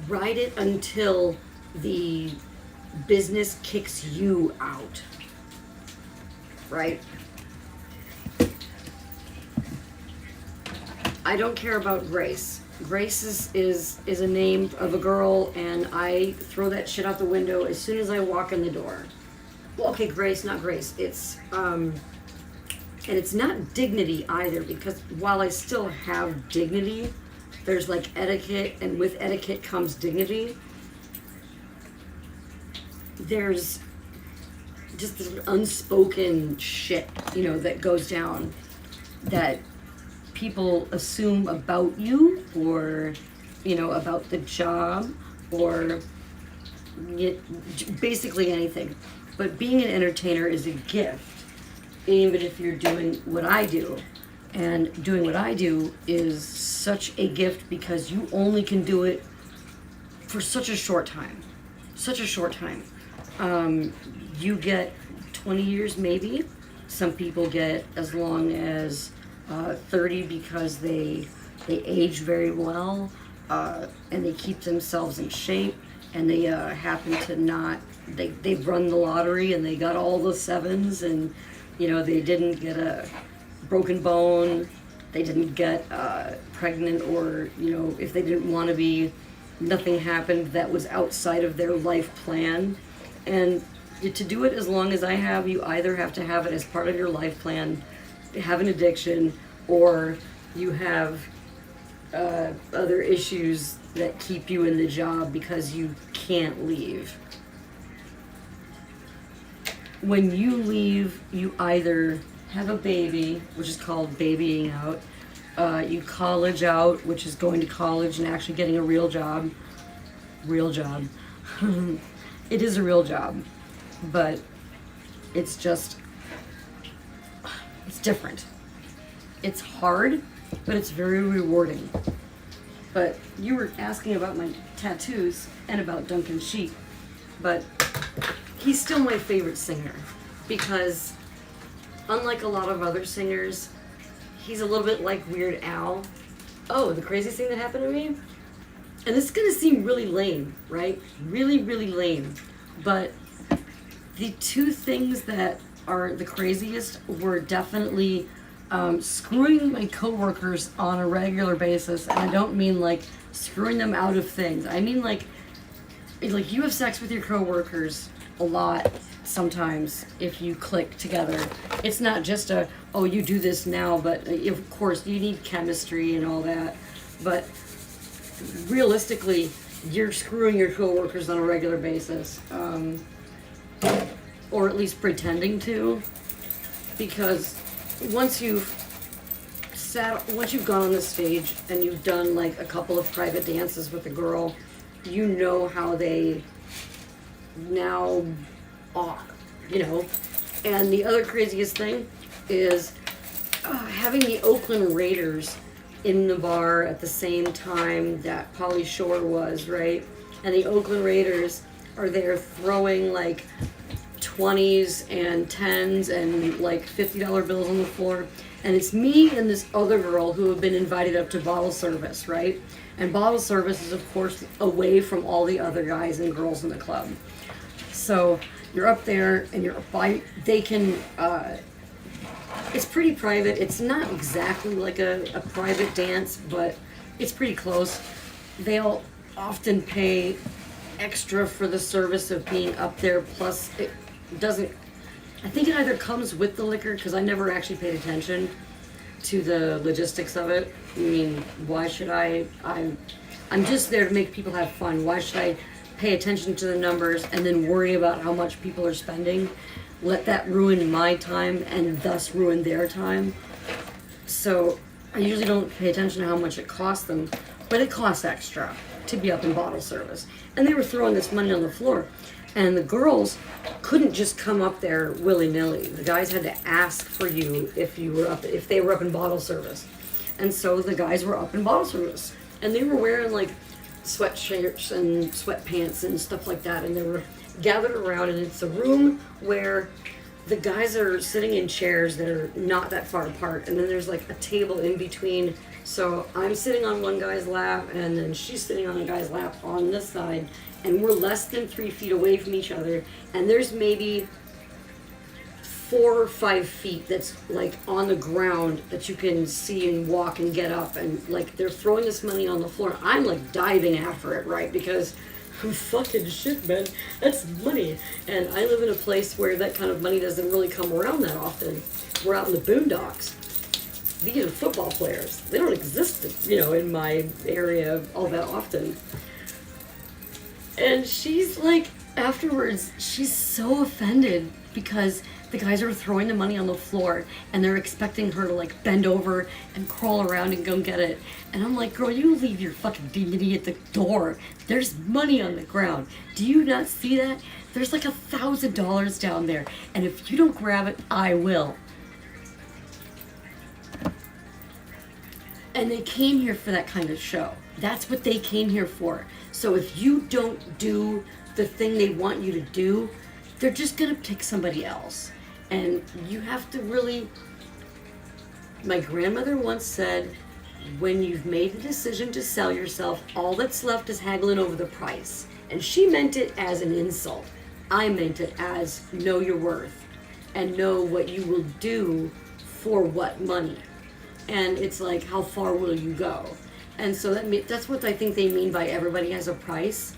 ride it until the business kicks you out, right? I don't care about Grace. Grace is a name of a girl, and I throw that shit out the window as soon as I walk in the door. Well, okay, Grace, not Grace. It's and it's not dignity either, because while I still have dignity, there's like etiquette, and with etiquette comes dignity. There's just this unspoken shit, you know, that goes down. that people assume about you, or about the job, or basically anything. But being an entertainer is a gift, even if you're doing what I do. And doing what I do is such a gift because you only can do it for such a short time. Such a short time. You get 20 years maybe. Some people get as long as 30 because they age very well, and they keep themselves in shape, and they happen to not, they've run the lottery and they got all the sevens, and they didn't get a broken bone, they didn't get pregnant, or if they didn't want to be, nothing happened that was outside of their life plan. And to do it as long as I have, you either have to have it as part of your life plan, have an addiction, or you have other issues that keep you in the job because you can't leave. When you leave, you either have a baby, which is called babying out, you college out, which is going to college and actually getting a real job. Real job. It is a real job, but it's just, it's different. It's hard, but it's very rewarding. But you were asking about my tattoos and about Duncan Sheep, but he's still my favorite singer because unlike a lot of other singers, he's a little bit like Weird Al. Oh, the craziest thing that happened to me? And this is gonna seem really lame, right? Really, really lame. But the two things that are the craziest were definitely screwing my coworkers on a regular basis. And I don't mean like screwing them out of things. I mean like you have sex with your coworkers a lot sometimes if you click together. It's not just oh, you do this now, but of course you need chemistry and all that. But realistically, you're screwing your coworkers on a regular basis, or at least pretending to, because once you've gone on the stage and you've done like a couple of private dances with a girl, you know how they now are, And the other craziest thing is having the Oakland Raiders in the bar at the same time that Pauly Shore was, right? And the Oakland Raiders are there throwing like 20s and 10s and like $50 bills on the floor. And it's me and this other girl who have been invited up to bottle service, right? And bottle service is, of course, away from all the other guys and girls in the club. So you're up there and they can, it's pretty private. It's not exactly like a private dance, but it's pretty close. They'll often pay extra for the service of being up there, plus it doesn't, I think it either comes with the liquor, because I never actually paid attention to the logistics of it. I mean, why should I'm just there to make people have fun. Why should I pay attention to the numbers and then worry about how much people are spending? Let that ruin my time and thus ruin their time. So I usually don't pay attention to how much it costs them, but it costs extra to be up in bottle service. And they were throwing this money on the floor. And the girls couldn't just come up there willy-nilly. The guys had to ask for you if they were up in bottle service. And so the guys were up in bottle service. And they were wearing like sweatshirts and sweatpants and stuff like that. And they were gathered around, and it's a room where the guys are sitting in chairs that are not that far apart, and then there's like a table in between. So I'm sitting on one guy's lap, and then she's sitting on a guy's lap on this side, and we're less than 3 feet away from each other, and there's maybe 4 or 5 feet that's like on the ground that you can see and walk and get up, and like they're throwing this money on the floor. I'm like diving after it, right? Because fucking shit, man, that's money. And I live in a place where that kind of money doesn't really come around that often. We're out in the boondocks. These are football players. They don't exist, in my area all that often. And she's like, afterwards, she's so offended because the guys are throwing the money on the floor and they're expecting her to like bend over and crawl around and go get it. And I'm like, girl, you leave your fucking dignity at the door. There's money on the ground. Do you not see that? There's like $1,000 down there. And if you don't grab it, I will. And they came here for that kind of show. That's what they came here for. So if you don't do the thing they want you to do, they're just gonna pick somebody else. And you have to really, my grandmother once said, when you've made the decision to sell yourself, all that's left is haggling over the price. And she meant it as an insult. I meant it as know your worth and know what you will do for what money. And it's like, how far will you go? And so that's what I think they mean by everybody has a price.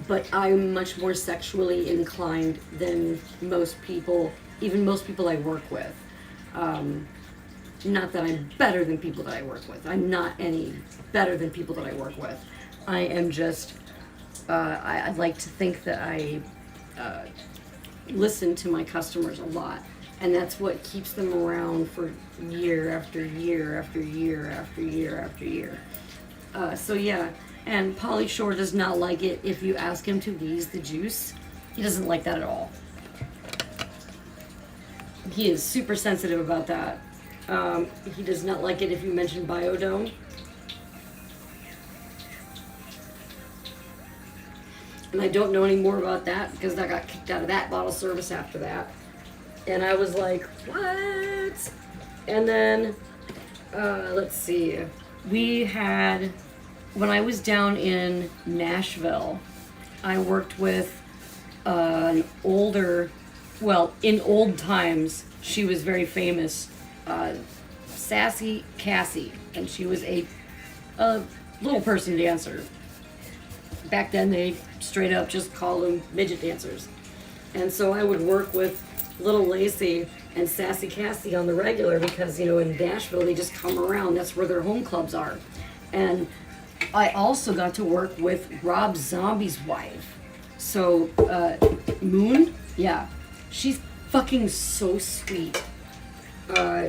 But I'm much more sexually inclined than most people, even most people I work with. Not that I'm better than people that I work with. I'm not any better than people that I work with. I am just, I like to think that I listen to my customers a lot. And that's what keeps them around for year after year after year after year after year. So yeah, and Pauly Shore does not like it if you ask him to wheeze the juice. He doesn't like that at all. He is super sensitive about that. He does not like it if you mention Biodome. And I don't know any more about that because I got kicked out of that bottle service after that. And I was like, what? And then, let's see. We had, when I was down in Nashville, I worked with an older, well, in old times, she was very famous, Sassy Cassie. And she was a little person dancer. Back then, they straight up just called them midget dancers. And so I would work with Little Lacey and Sassy Cassie on the regular because, you know, in Nashville, they just come around. That's where their home clubs are. And I also got to work with Rob Zombie's wife. So, Moon, yeah, she's fucking so sweet.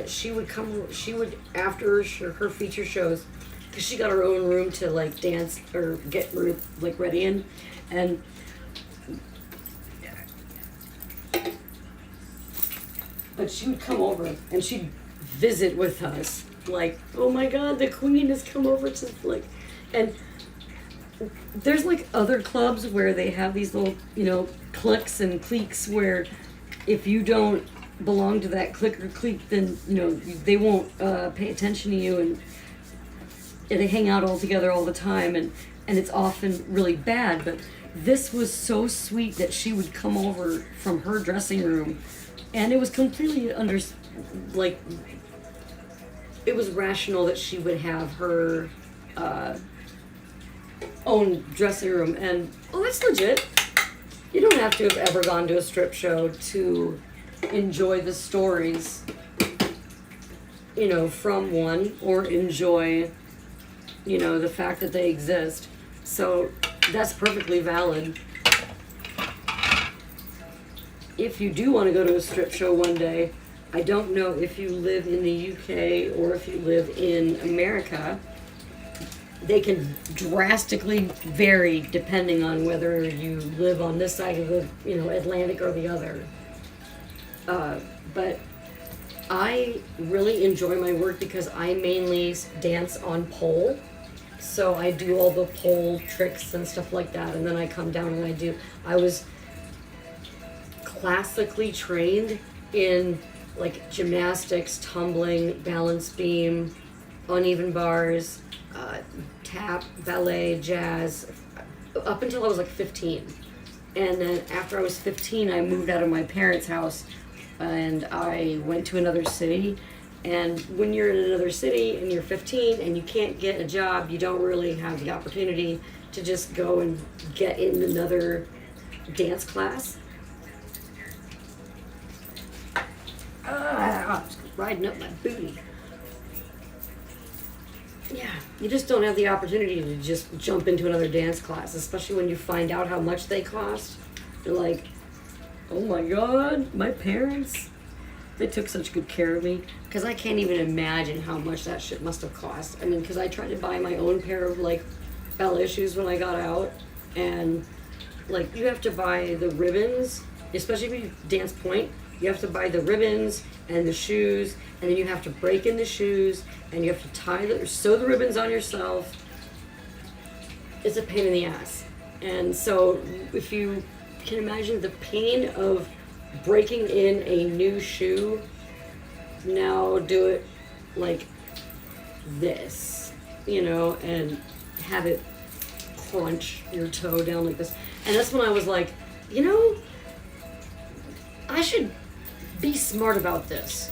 She would, after her feature shows, because she got her own room to, like, dance or get, like, ready in. And but she would come over and she'd visit with us. Like, oh my God, the queen has come over to, like, and there's like other clubs where they have these little, you know, cliques and cliques where if you don't belong to that clique or clique, then, you know, they won't pay attention to you, and they hang out all together all the time, and it's often really bad. But this was so sweet that she would come over from her dressing room. And it was completely like, it was rational that she would have her own dressing room. And, oh, that's legit. You don't have to have ever gone to a strip show to enjoy the stories, you know, from one, or enjoy, you know, the fact that they exist. So that's perfectly valid. If you do want to go to a strip show one day, I don't know if you live in the UK or if you live in America. They can drastically vary depending on whether you live on this side of the, you know, Atlantic or the other. But I really enjoy my work because I mainly dance on pole. So I do all the pole tricks and stuff like that, and then I come down and I was classically trained in like gymnastics, tumbling, balance beam, uneven bars, tap, ballet, jazz, up until I was like 15. And then after I was 15, I moved out of my parents' house and I went to another city. And when you're in another city and you're 15 and you can't get a job, you don't really have the opportunity to just go and get in another dance class. Just riding up my booty. yeah, you just don't have the opportunity to just jump into another dance class, especially when you find out how much they cost. You're like, oh my god, my parents, they took such good care of me. Because I can't even imagine how much that shit must have cost. I mean, because I tried to buy my own pair of, like, ballet shoes when I got out, and, like, you have to buy the ribbons, especially if you dance point, you have to buy the ribbons and the shoes, and then you have to break in the shoes, and you have to sew the ribbons on yourself. It's a pain in the ass. And so if you can imagine the pain of breaking in a new shoe, now do it like this, you know, and have it crunch your toe down like this. And that's when I was like, you know, I should be smart about this.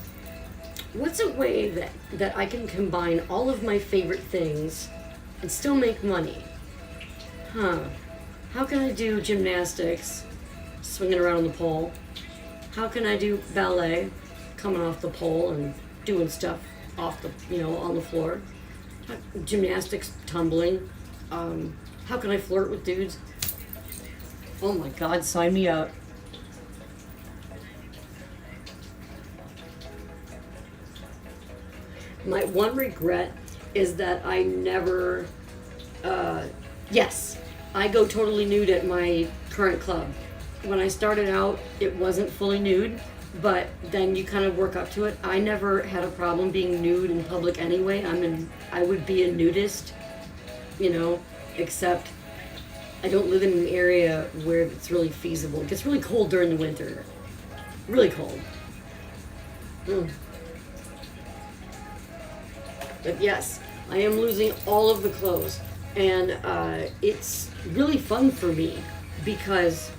What's a way that I can combine all of my favorite things and still make money? How can I do gymnastics, swinging around on the pole? How can I do ballet, coming off the pole and doing stuff off the, you know, on the floor? Gymnastics, tumbling. How can I flirt with dudes? Oh my God, sign me up. My one regret is that I never, yes, I go totally nude at my current club. When I started out, it wasn't fully nude, but then you kind of work up to it. I never had a problem being nude in public anyway. I would be a nudist, you know, except I don't live in an area where it's really feasible. It gets really cold during the winter. Really cold. But yes, I am losing all of the clothes. And it's really fun for me because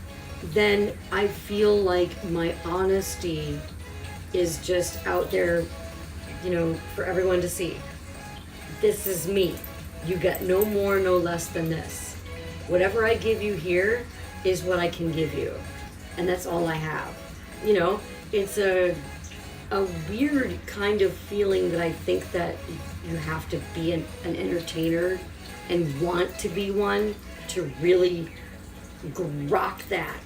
then I feel like my honesty is just out there, you know, for everyone to see. This is me. You get no more, no less than this. Whatever I give you here is what I can give you. And that's all I have. You know, it's a weird kind of feeling that I think that you have to be an entertainer and want to be one to really grok that.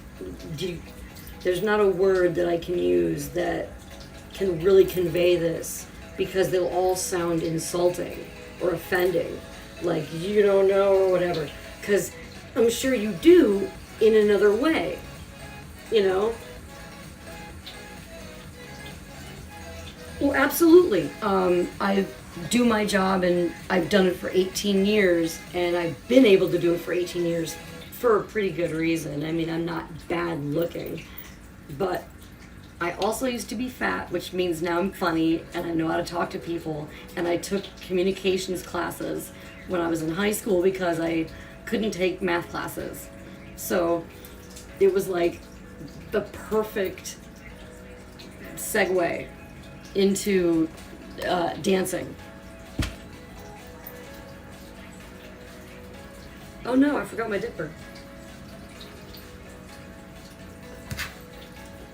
There's not a word that I can use that can really convey this because they'll all sound insulting or offending, like you don't know or whatever, because I'm sure you do in another way, you know? Well, absolutely. I do my job and I've done it for 18 years and I've been able to do it for 18 years for a pretty good reason. I mean, I'm not bad looking, but I also used to be fat, which means now I'm funny and I know how to talk to people, and I took communications classes when I was in high school because I couldn't take math classes. So it was like the perfect segue into dancing. Oh no, I forgot my dipper.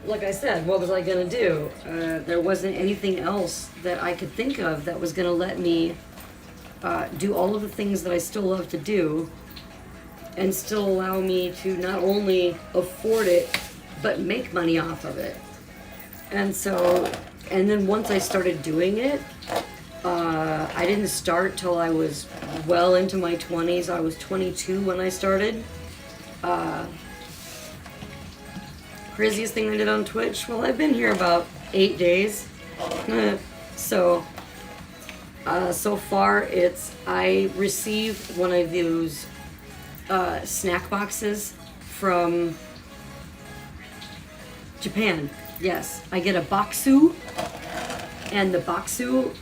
Like I said, what was I gonna do? There wasn't anything else that I could think of that was gonna let me do all of the things that I still love to do and still allow me to not only afford it, but make money off of it. And so, and then once I started doing it, I didn't start till I was well into my 20s. I was 22 when I started. Craziest thing I did on Twitch? Well, I've been here about 8 days. So far I received one of those snack boxes from Japan. Yes, I get a baksu, and the baksu,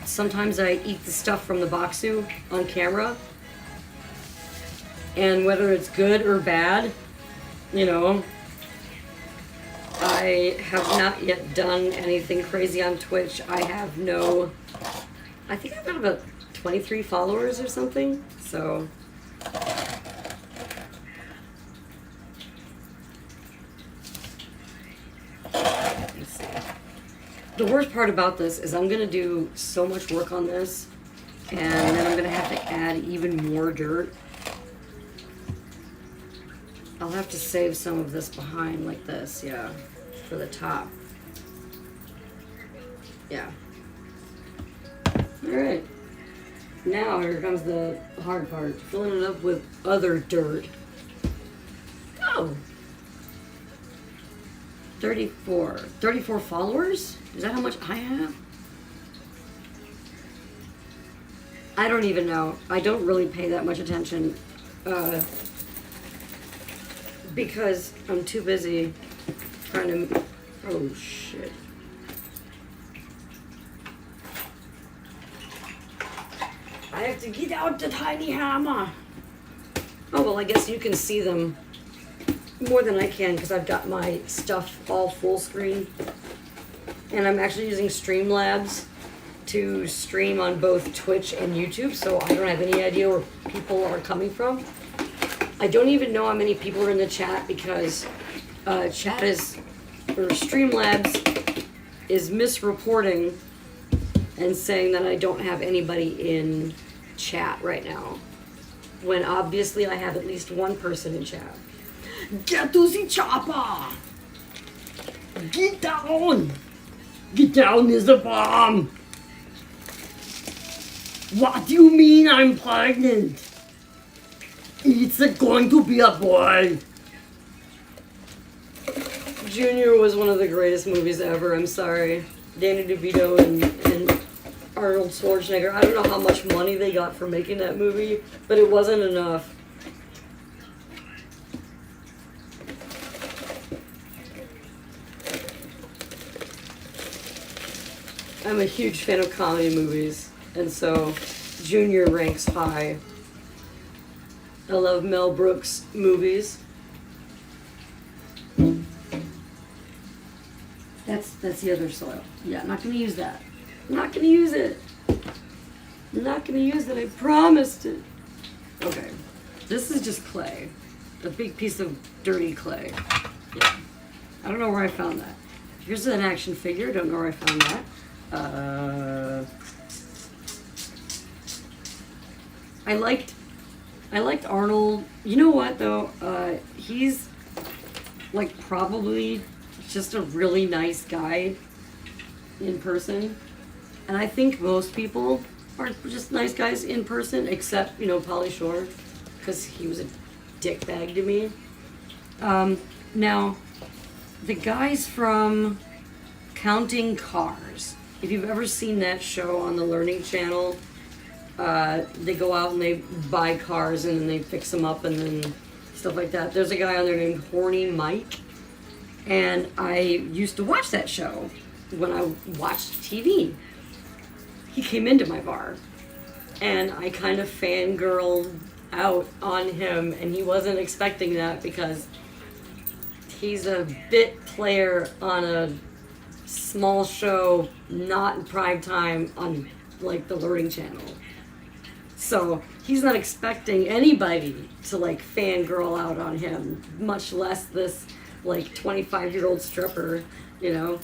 sometimes I eat the stuff from the baksu on camera, and whether it's good or bad, you know, I have not yet done anything crazy on Twitch. I think I've got about 23 followers or something, so. Let's see. The worst part about this is I'm gonna do so much work on this And then I'm gonna have to add even more dirt. I'll have to save some of this behind like this, yeah, for the top. Yeah. All right. Now here comes the hard part, filling it up with other dirt. Oh. 34 followers? Is that how much I have? I don't even know. I don't really pay that much attention because I'm too busy trying to... Oh, shit. I have to get out the tiny hammer. Oh, well, I guess you can see them more than I can because I've got my stuff all full screen. And I'm actually using Streamlabs to stream on both Twitch and YouTube, so I don't have any idea where people are coming from. I don't even know how many people are in the chat because Streamlabs is misreporting and saying that I don't have anybody in chat right now, when obviously I have at least one person in chat. Get to the chopper! Get down! Get down is the bomb! What do you mean I'm pregnant? It's going to be a boy. Junior was one of the greatest movies ever, I'm sorry. Danny DeVito and Arnold Schwarzenegger. I don't know how much money they got for making that movie, but it wasn't enough. I'm a huge fan of comedy movies, and so Junior ranks high. I love Mel Brooks movies. That's the other soil. Yeah, I'm not gonna use that. I'm not gonna use it. I'm not gonna use it, I promised it. Okay, this is just clay. A big piece of dirty clay. Yeah, I don't know where I found that. Here's an action figure, don't know where I found that. I liked Arnold. You know what though? He's like probably just a really nice guy in person. And I think most people are just nice guys in person, except, you know, Pauly Shore, because he was a dickbag to me. Now, the guys from Counting Cars, if you've ever seen that show on the Learning Channel, they go out and they buy cars and then they fix them up and then stuff like that. There's a guy on there named Horny Mike, and I used to watch that show when I watched TV. He came into my bar, and I kind of fangirled out on him, and he wasn't expecting that because he's a bit player on a small show, not in prime time on like the Learning Channel. So he's not expecting anybody to like fangirl out on him, much less this like 25-year-old stripper, you know.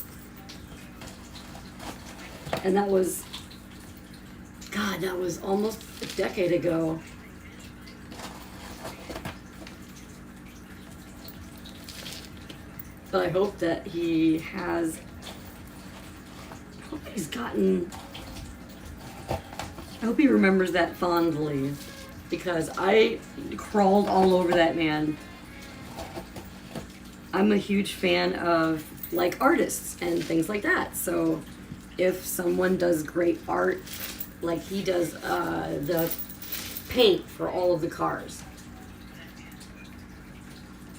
And that was, God, that was almost a decade ago. But I hope that he has, I hope he's gotten, I hope he remembers that fondly, because I crawled all over that man. I'm a huge fan of like artists and things like that. So if someone does great art, like he does the paint for all of the cars.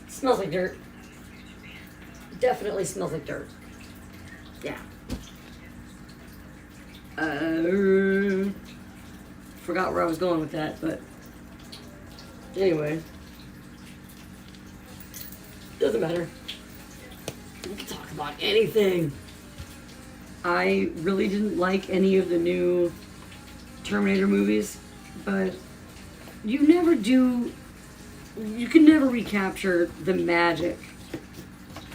It smells like dirt. Definitely smells like dirt. Yeah. Forgot where I was going with that, but anyway. Doesn't matter. We can talk about anything. I really didn't like any of the new Terminator movies, but you can never recapture the magic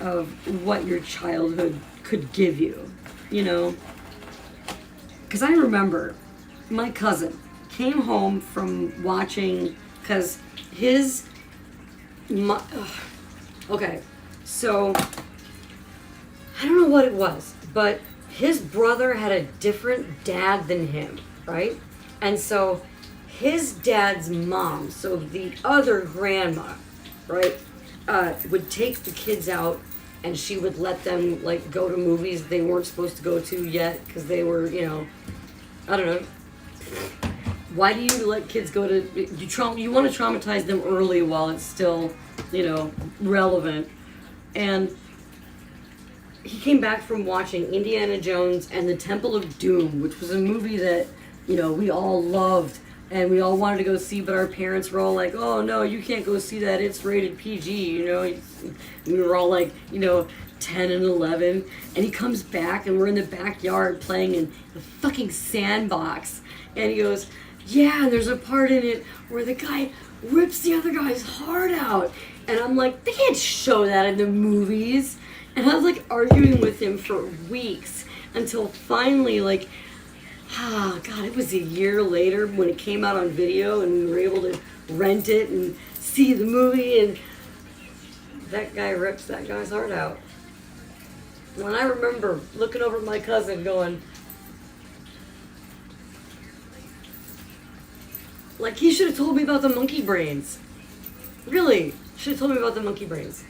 of what your childhood could give you, you know? Because I remember my cousin came home from watching, because his, okay, so I don't know what it was, but his brother had a different dad than him, right? And so his dad's mom, so the other grandma, right, would take the kids out, and she would let them like go to movies they weren't supposed to go to yet because they were, I don't know. Why do you let kids go to you want to traumatize them early while it's still, relevant. And he came back from watching Indiana Jones and the Temple of Doom, which was a movie that, we all loved and we all wanted to go see, but our parents were all like, oh no, you can't go see that, it's rated PG, we were all like, 10 and 11, and he comes back and we're in the backyard playing in the fucking sandbox, and he goes, yeah, and there's a part in it where the guy rips the other guy's heart out, and I'm like, they can't show that in the movies. And I was like arguing with him for weeks until finally, like, God, it was a year later when it came out on video and we were able to rent it and see the movie, and that guy rips that guy's heart out. When I remember looking over at my cousin going, like, he should have told me about the monkey brains. Really, should have told me about the monkey brains.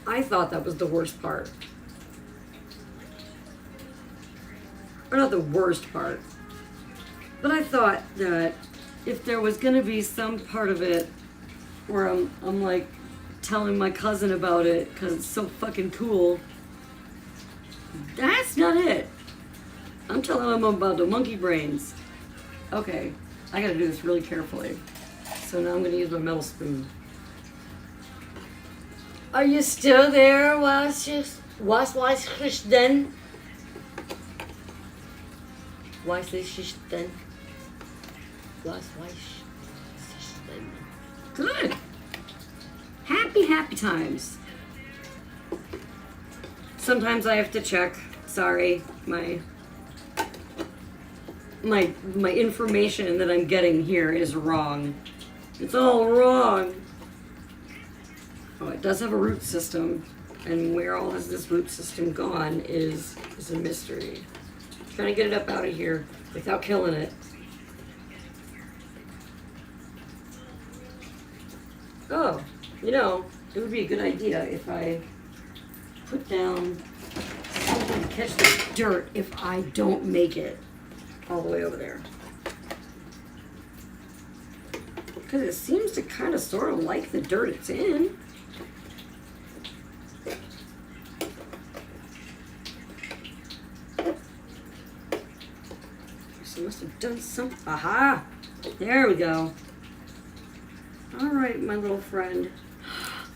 I thought that was the worst part. Or not the worst part. But I thought that if there was going to be some part of it where I'm like telling my cousin about it because it's so fucking cool, that's not it. I'm telling him about the monkey brains. Okay, I gotta do this really carefully. So now I'm gonna use my metal spoon. Are you still there? Was then? Was then? Good. Happy times. Sometimes I have to check. Sorry, my information that I'm getting here is wrong. It's all wrong. Oh, it does have a root system, and where all has this root system gone is a mystery. I'm trying to get it up out of here without killing it. Oh, it would be a good idea if I put down something to catch the dirt if I don't make it all the way over there. Because it seems to kind of sort of like the dirt it's in. So I must have done some. Aha! There we go. All right, my little friend.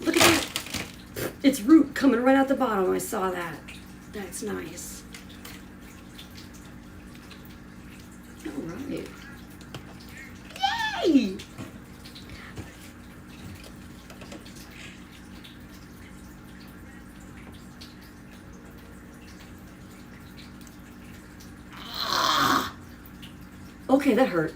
Look at that. It's root coming right out the bottom. I saw that. That's nice. All right. Yay! Okay, that hurt.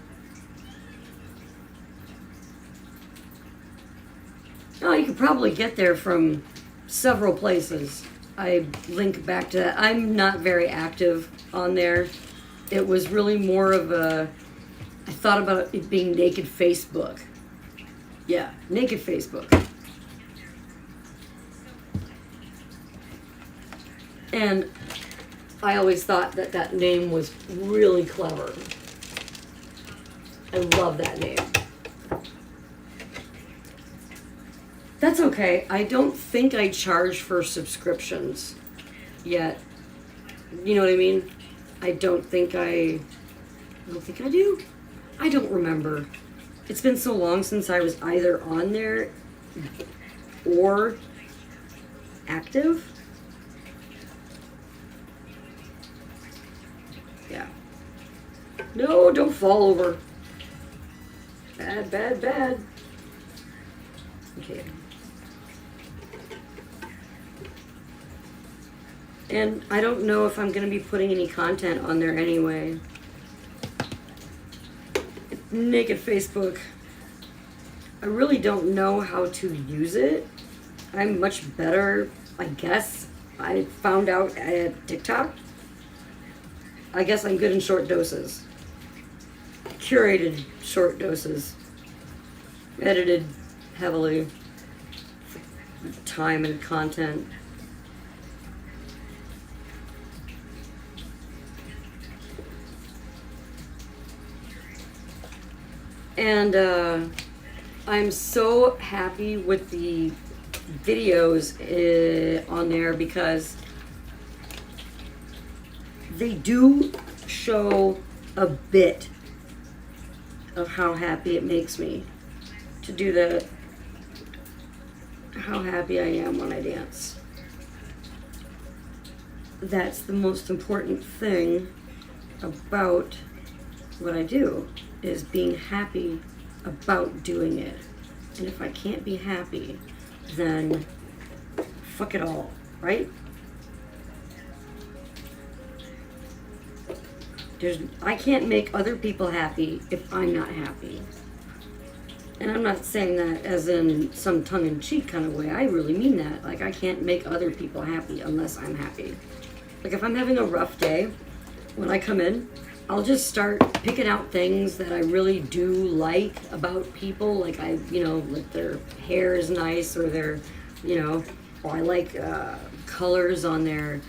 Oh, you could probably get there from several places. I link back to that. I'm not very active on there. It was really more of a, I thought about it being naked Facebook. Yeah, naked Facebook. And I always thought that that name was really clever. I love that name. That's okay. I don't think I charge for subscriptions yet. You know what I mean? I don't think I do. I don't remember. It's been so long since I was either on there or active. Yeah. No, don't fall over. Bad, bad, bad. Okay. And I don't know if I'm going to be putting any content on there anyway. Naked Facebook. I really don't know how to use it. I'm much better, I guess. I found out at TikTok. I guess I'm good in short doses. Curated short doses. Edited heavily. Time and content. And I'm so happy with the videos on there because they do show a bit of how happy it makes me to do that, how happy I am when I dance. That's the most important thing about what I do, is being happy about doing it. And if I can't be happy, then fuck it all, right? I can't make other people happy if I'm not happy. And I'm not saying that as in some tongue-in-cheek kind of way. I really mean that. Like, I can't make other people happy unless I'm happy. Like, if I'm having a rough day, when I come in, I'll just start picking out things that I really do like about people. Like, like their hair is nice, or their, or I like colors on their,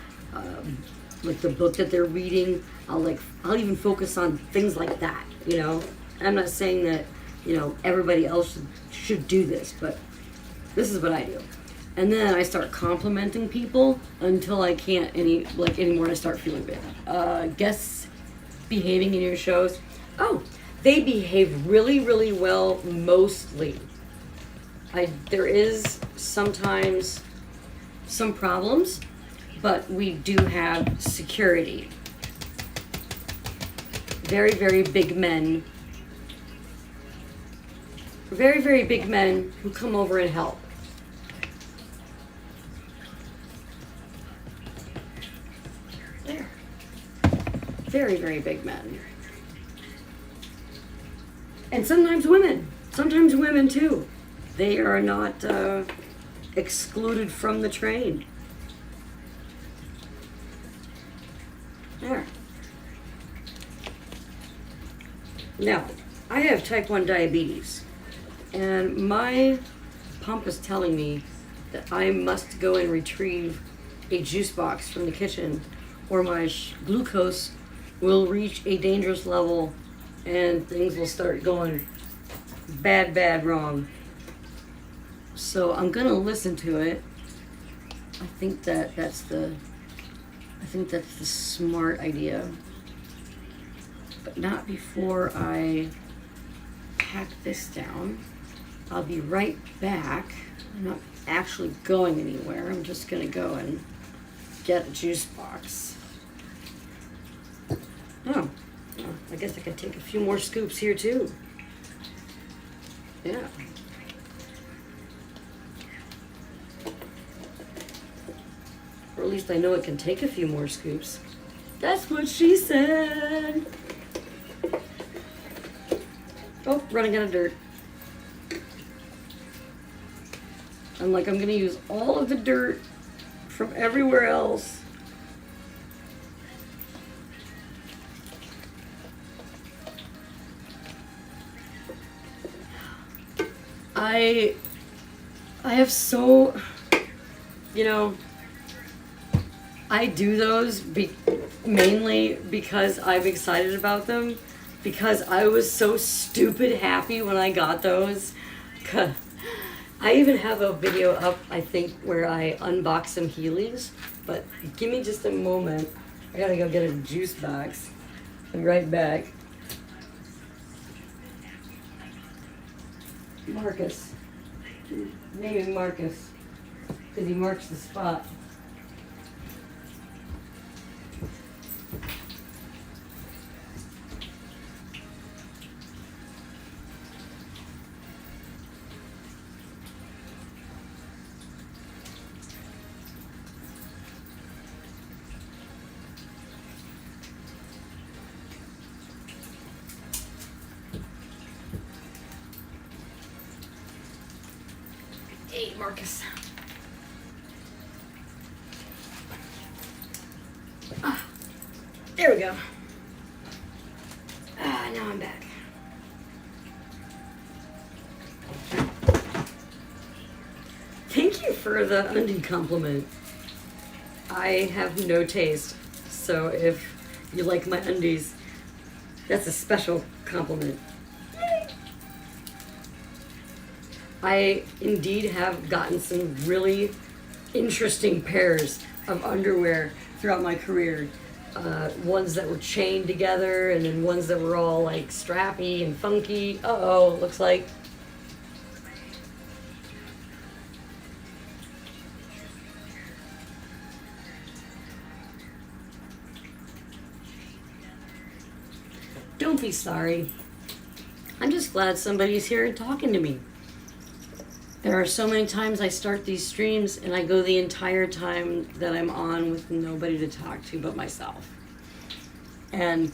like the book that they're reading. I'll even focus on things like that, I'm not saying that, everybody else should do this, but this is what I do. And then I start complimenting people until I can't anymore. I start feeling bad. Guests behaving in your shows. Oh, they behave really, really well mostly. There is sometimes some problems, but we do have security. Very, very big men. Very, very big men who come over and help. There. Very, very big men. And sometimes women. Sometimes women too. They are not excluded from the train. There. Now, I have type 1 diabetes, and my pump is telling me that I must go and retrieve a juice box from the kitchen, or my glucose will reach a dangerous level and things will start going bad wrong. So I'm gonna listen to it. I think that's the smart idea. But not before I pack this down. I'll be right back. I'm not actually going anywhere. I'm just gonna go and get a juice box. Oh, I guess I could take a few more scoops here too. Yeah. Or at least I know it can take a few more scoops. That's what she said. Oh, running out of dirt. I'm gonna use all of the dirt from everywhere else. I have so, I do those mainly because I'm excited about them, because I was so stupid happy when I got those. I even have a video up, I think, where I unbox some Heelys, but give me just a moment. I gotta go get a juice box. I'll be right back. Marcus. Naming Marcus, because he marks the spot. Marcus. Ah, there we go. Now I'm back. Thank you for the undie compliment. I have no taste, so if you like my undies, that's a special compliment. Yay. I indeed have gotten some really interesting pairs of underwear throughout my career. Ones that were chained together, and then ones that were all like strappy and funky. Uh-oh, looks like. Don't be sorry. I'm just glad somebody's here and talking to me. There are so many times I start these streams and I go the entire time that I'm on with nobody to talk to but myself. And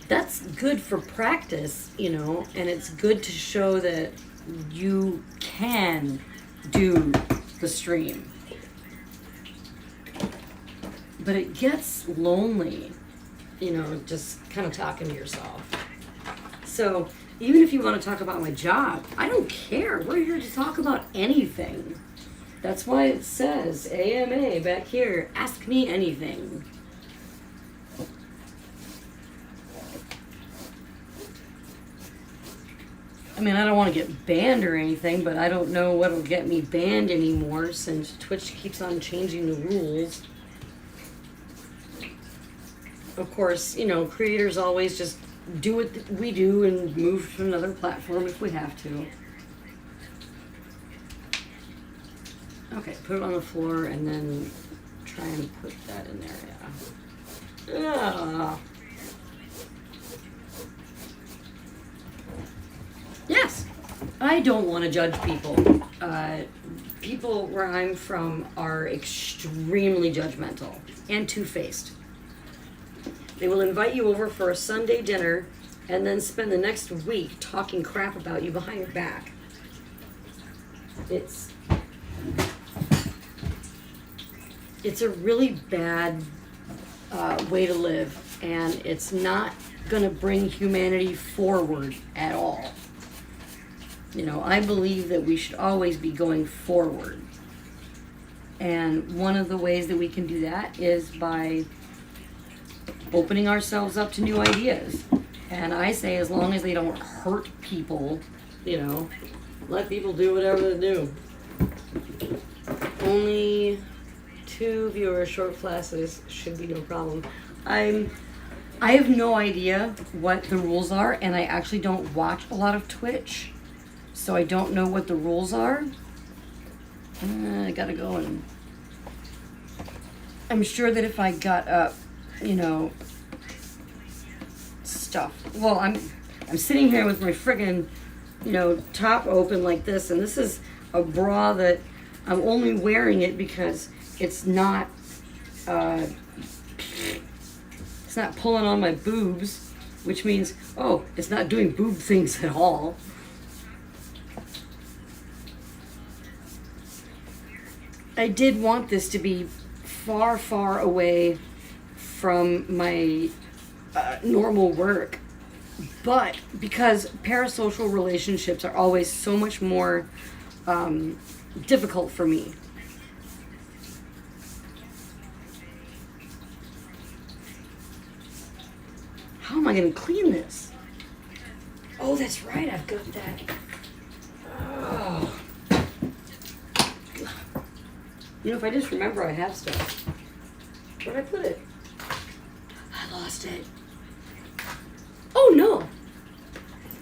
that's good for practice, you know, and it's good to show that you can do the stream. But it gets lonely, you know, just kind of talking to yourself. So even if you want to talk about my job, I don't care. We're here to talk about anything. That's why it says AMA back here, ask me anything. I mean, I don't want to get banned or anything, but I don't know what'll get me banned anymore since Twitch keeps on changing the rules. Of course, you know, creators always just do what we do and move to another platform if we have to. Okay, put it on the floor and then try and put that in there, yeah. Yes, I don't want to judge people. People where I'm from are extremely judgmental and two-faced. They will invite you over for a Sunday dinner and then spend the next week talking crap about you behind your back. It's a really bad way to live, and it's not going to bring humanity forward at all. You know, I believe that we should always be going forward. And one of the ways that we can do that is by opening ourselves up to new ideas. And I say, as long as they don't hurt people, you know, let people do whatever they do. Only 2 viewer short classes should be no problem. I have no idea what the rules are, and I actually don't watch a lot of Twitch, so I don't know what the rules are. I gotta go, and I'm sure that if I got up, you know, stuff. Well, I'm sitting here with my friggin', you know, top open like this, and this is a bra that I'm only wearing it because it's not pulling on my boobs, which means, oh, it's not doing boob things at all. I did want this to be far, far away from my normal work, but because parasocial relationships are always so much more difficult for me. How am I going to clean this? Oh, that's right, I've got that. Oh. You know, if I just remember I have stuff. Where'd I put it? I lost it. Oh, no.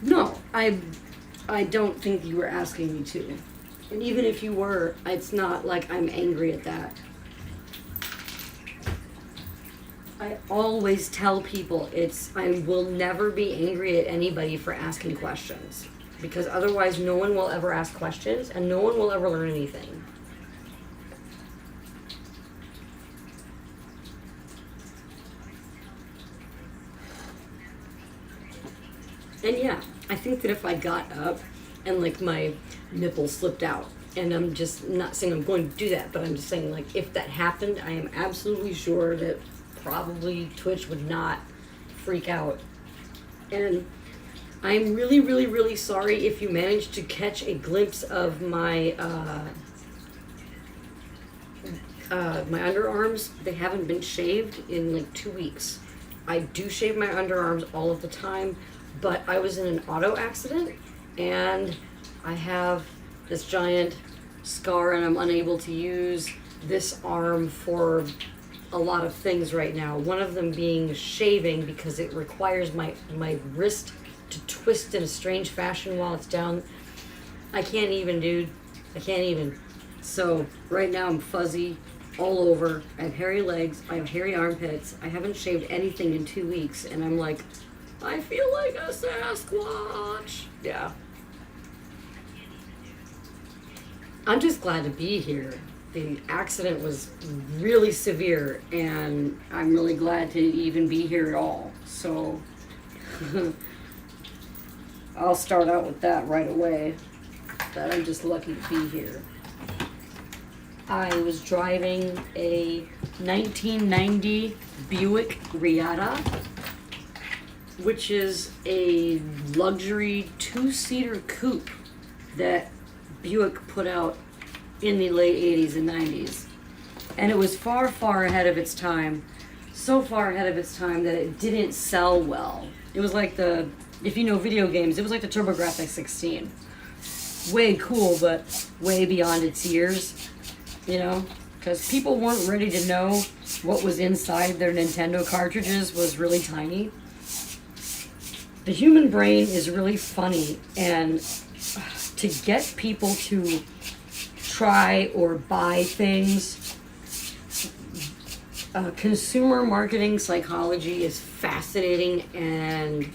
No, I don't think you were asking me to. And even if you were, it's not like I'm angry at that. I always tell people I will never be angry at anybody for asking questions, because otherwise no one will ever ask questions and no one will ever learn anything. And yeah, I think that if I got up and like my nipple slipped out, And I'm just not saying I'm going to do that, but I'm just saying, like, if that happened, I am absolutely sure that probably Twitch would not freak out. And I'm really, really, really sorry if you managed to catch a glimpse of my my underarms. They haven't been shaved in like 2 weeks. I do shave my underarms all of the time, but I was in an auto accident and I have this giant scar and I'm unable to use this arm for a lot of things right now. One of them being shaving because it requires my wrist to twist in a strange fashion while it's down. I can't even, dude. I can't even. So right now I'm fuzzy all over. I have hairy legs. I have hairy armpits. I haven't shaved anything in 2 weeks and I'm like, I feel like a Sasquatch. Yeah. I'm just glad to be here. The accident was really severe, and I'm really glad to even be here at all. So, I'll start out with that right away, that I'm just lucky to be here. I was driving a 1990 Buick Reatta, which is a luxury 2-seater coupe that Buick put out in the late 80s and 90s. And it was far, far ahead of its time. So far ahead of its time that it didn't sell well. It was like if you know video games, it was like the TurboGrafx 16. Way cool, but way beyond its years, you know? Because people weren't ready to know what was inside their Nintendo cartridges was really tiny. The human brain is really funny, and to get people to try or buy things, consumer marketing psychology is fascinating and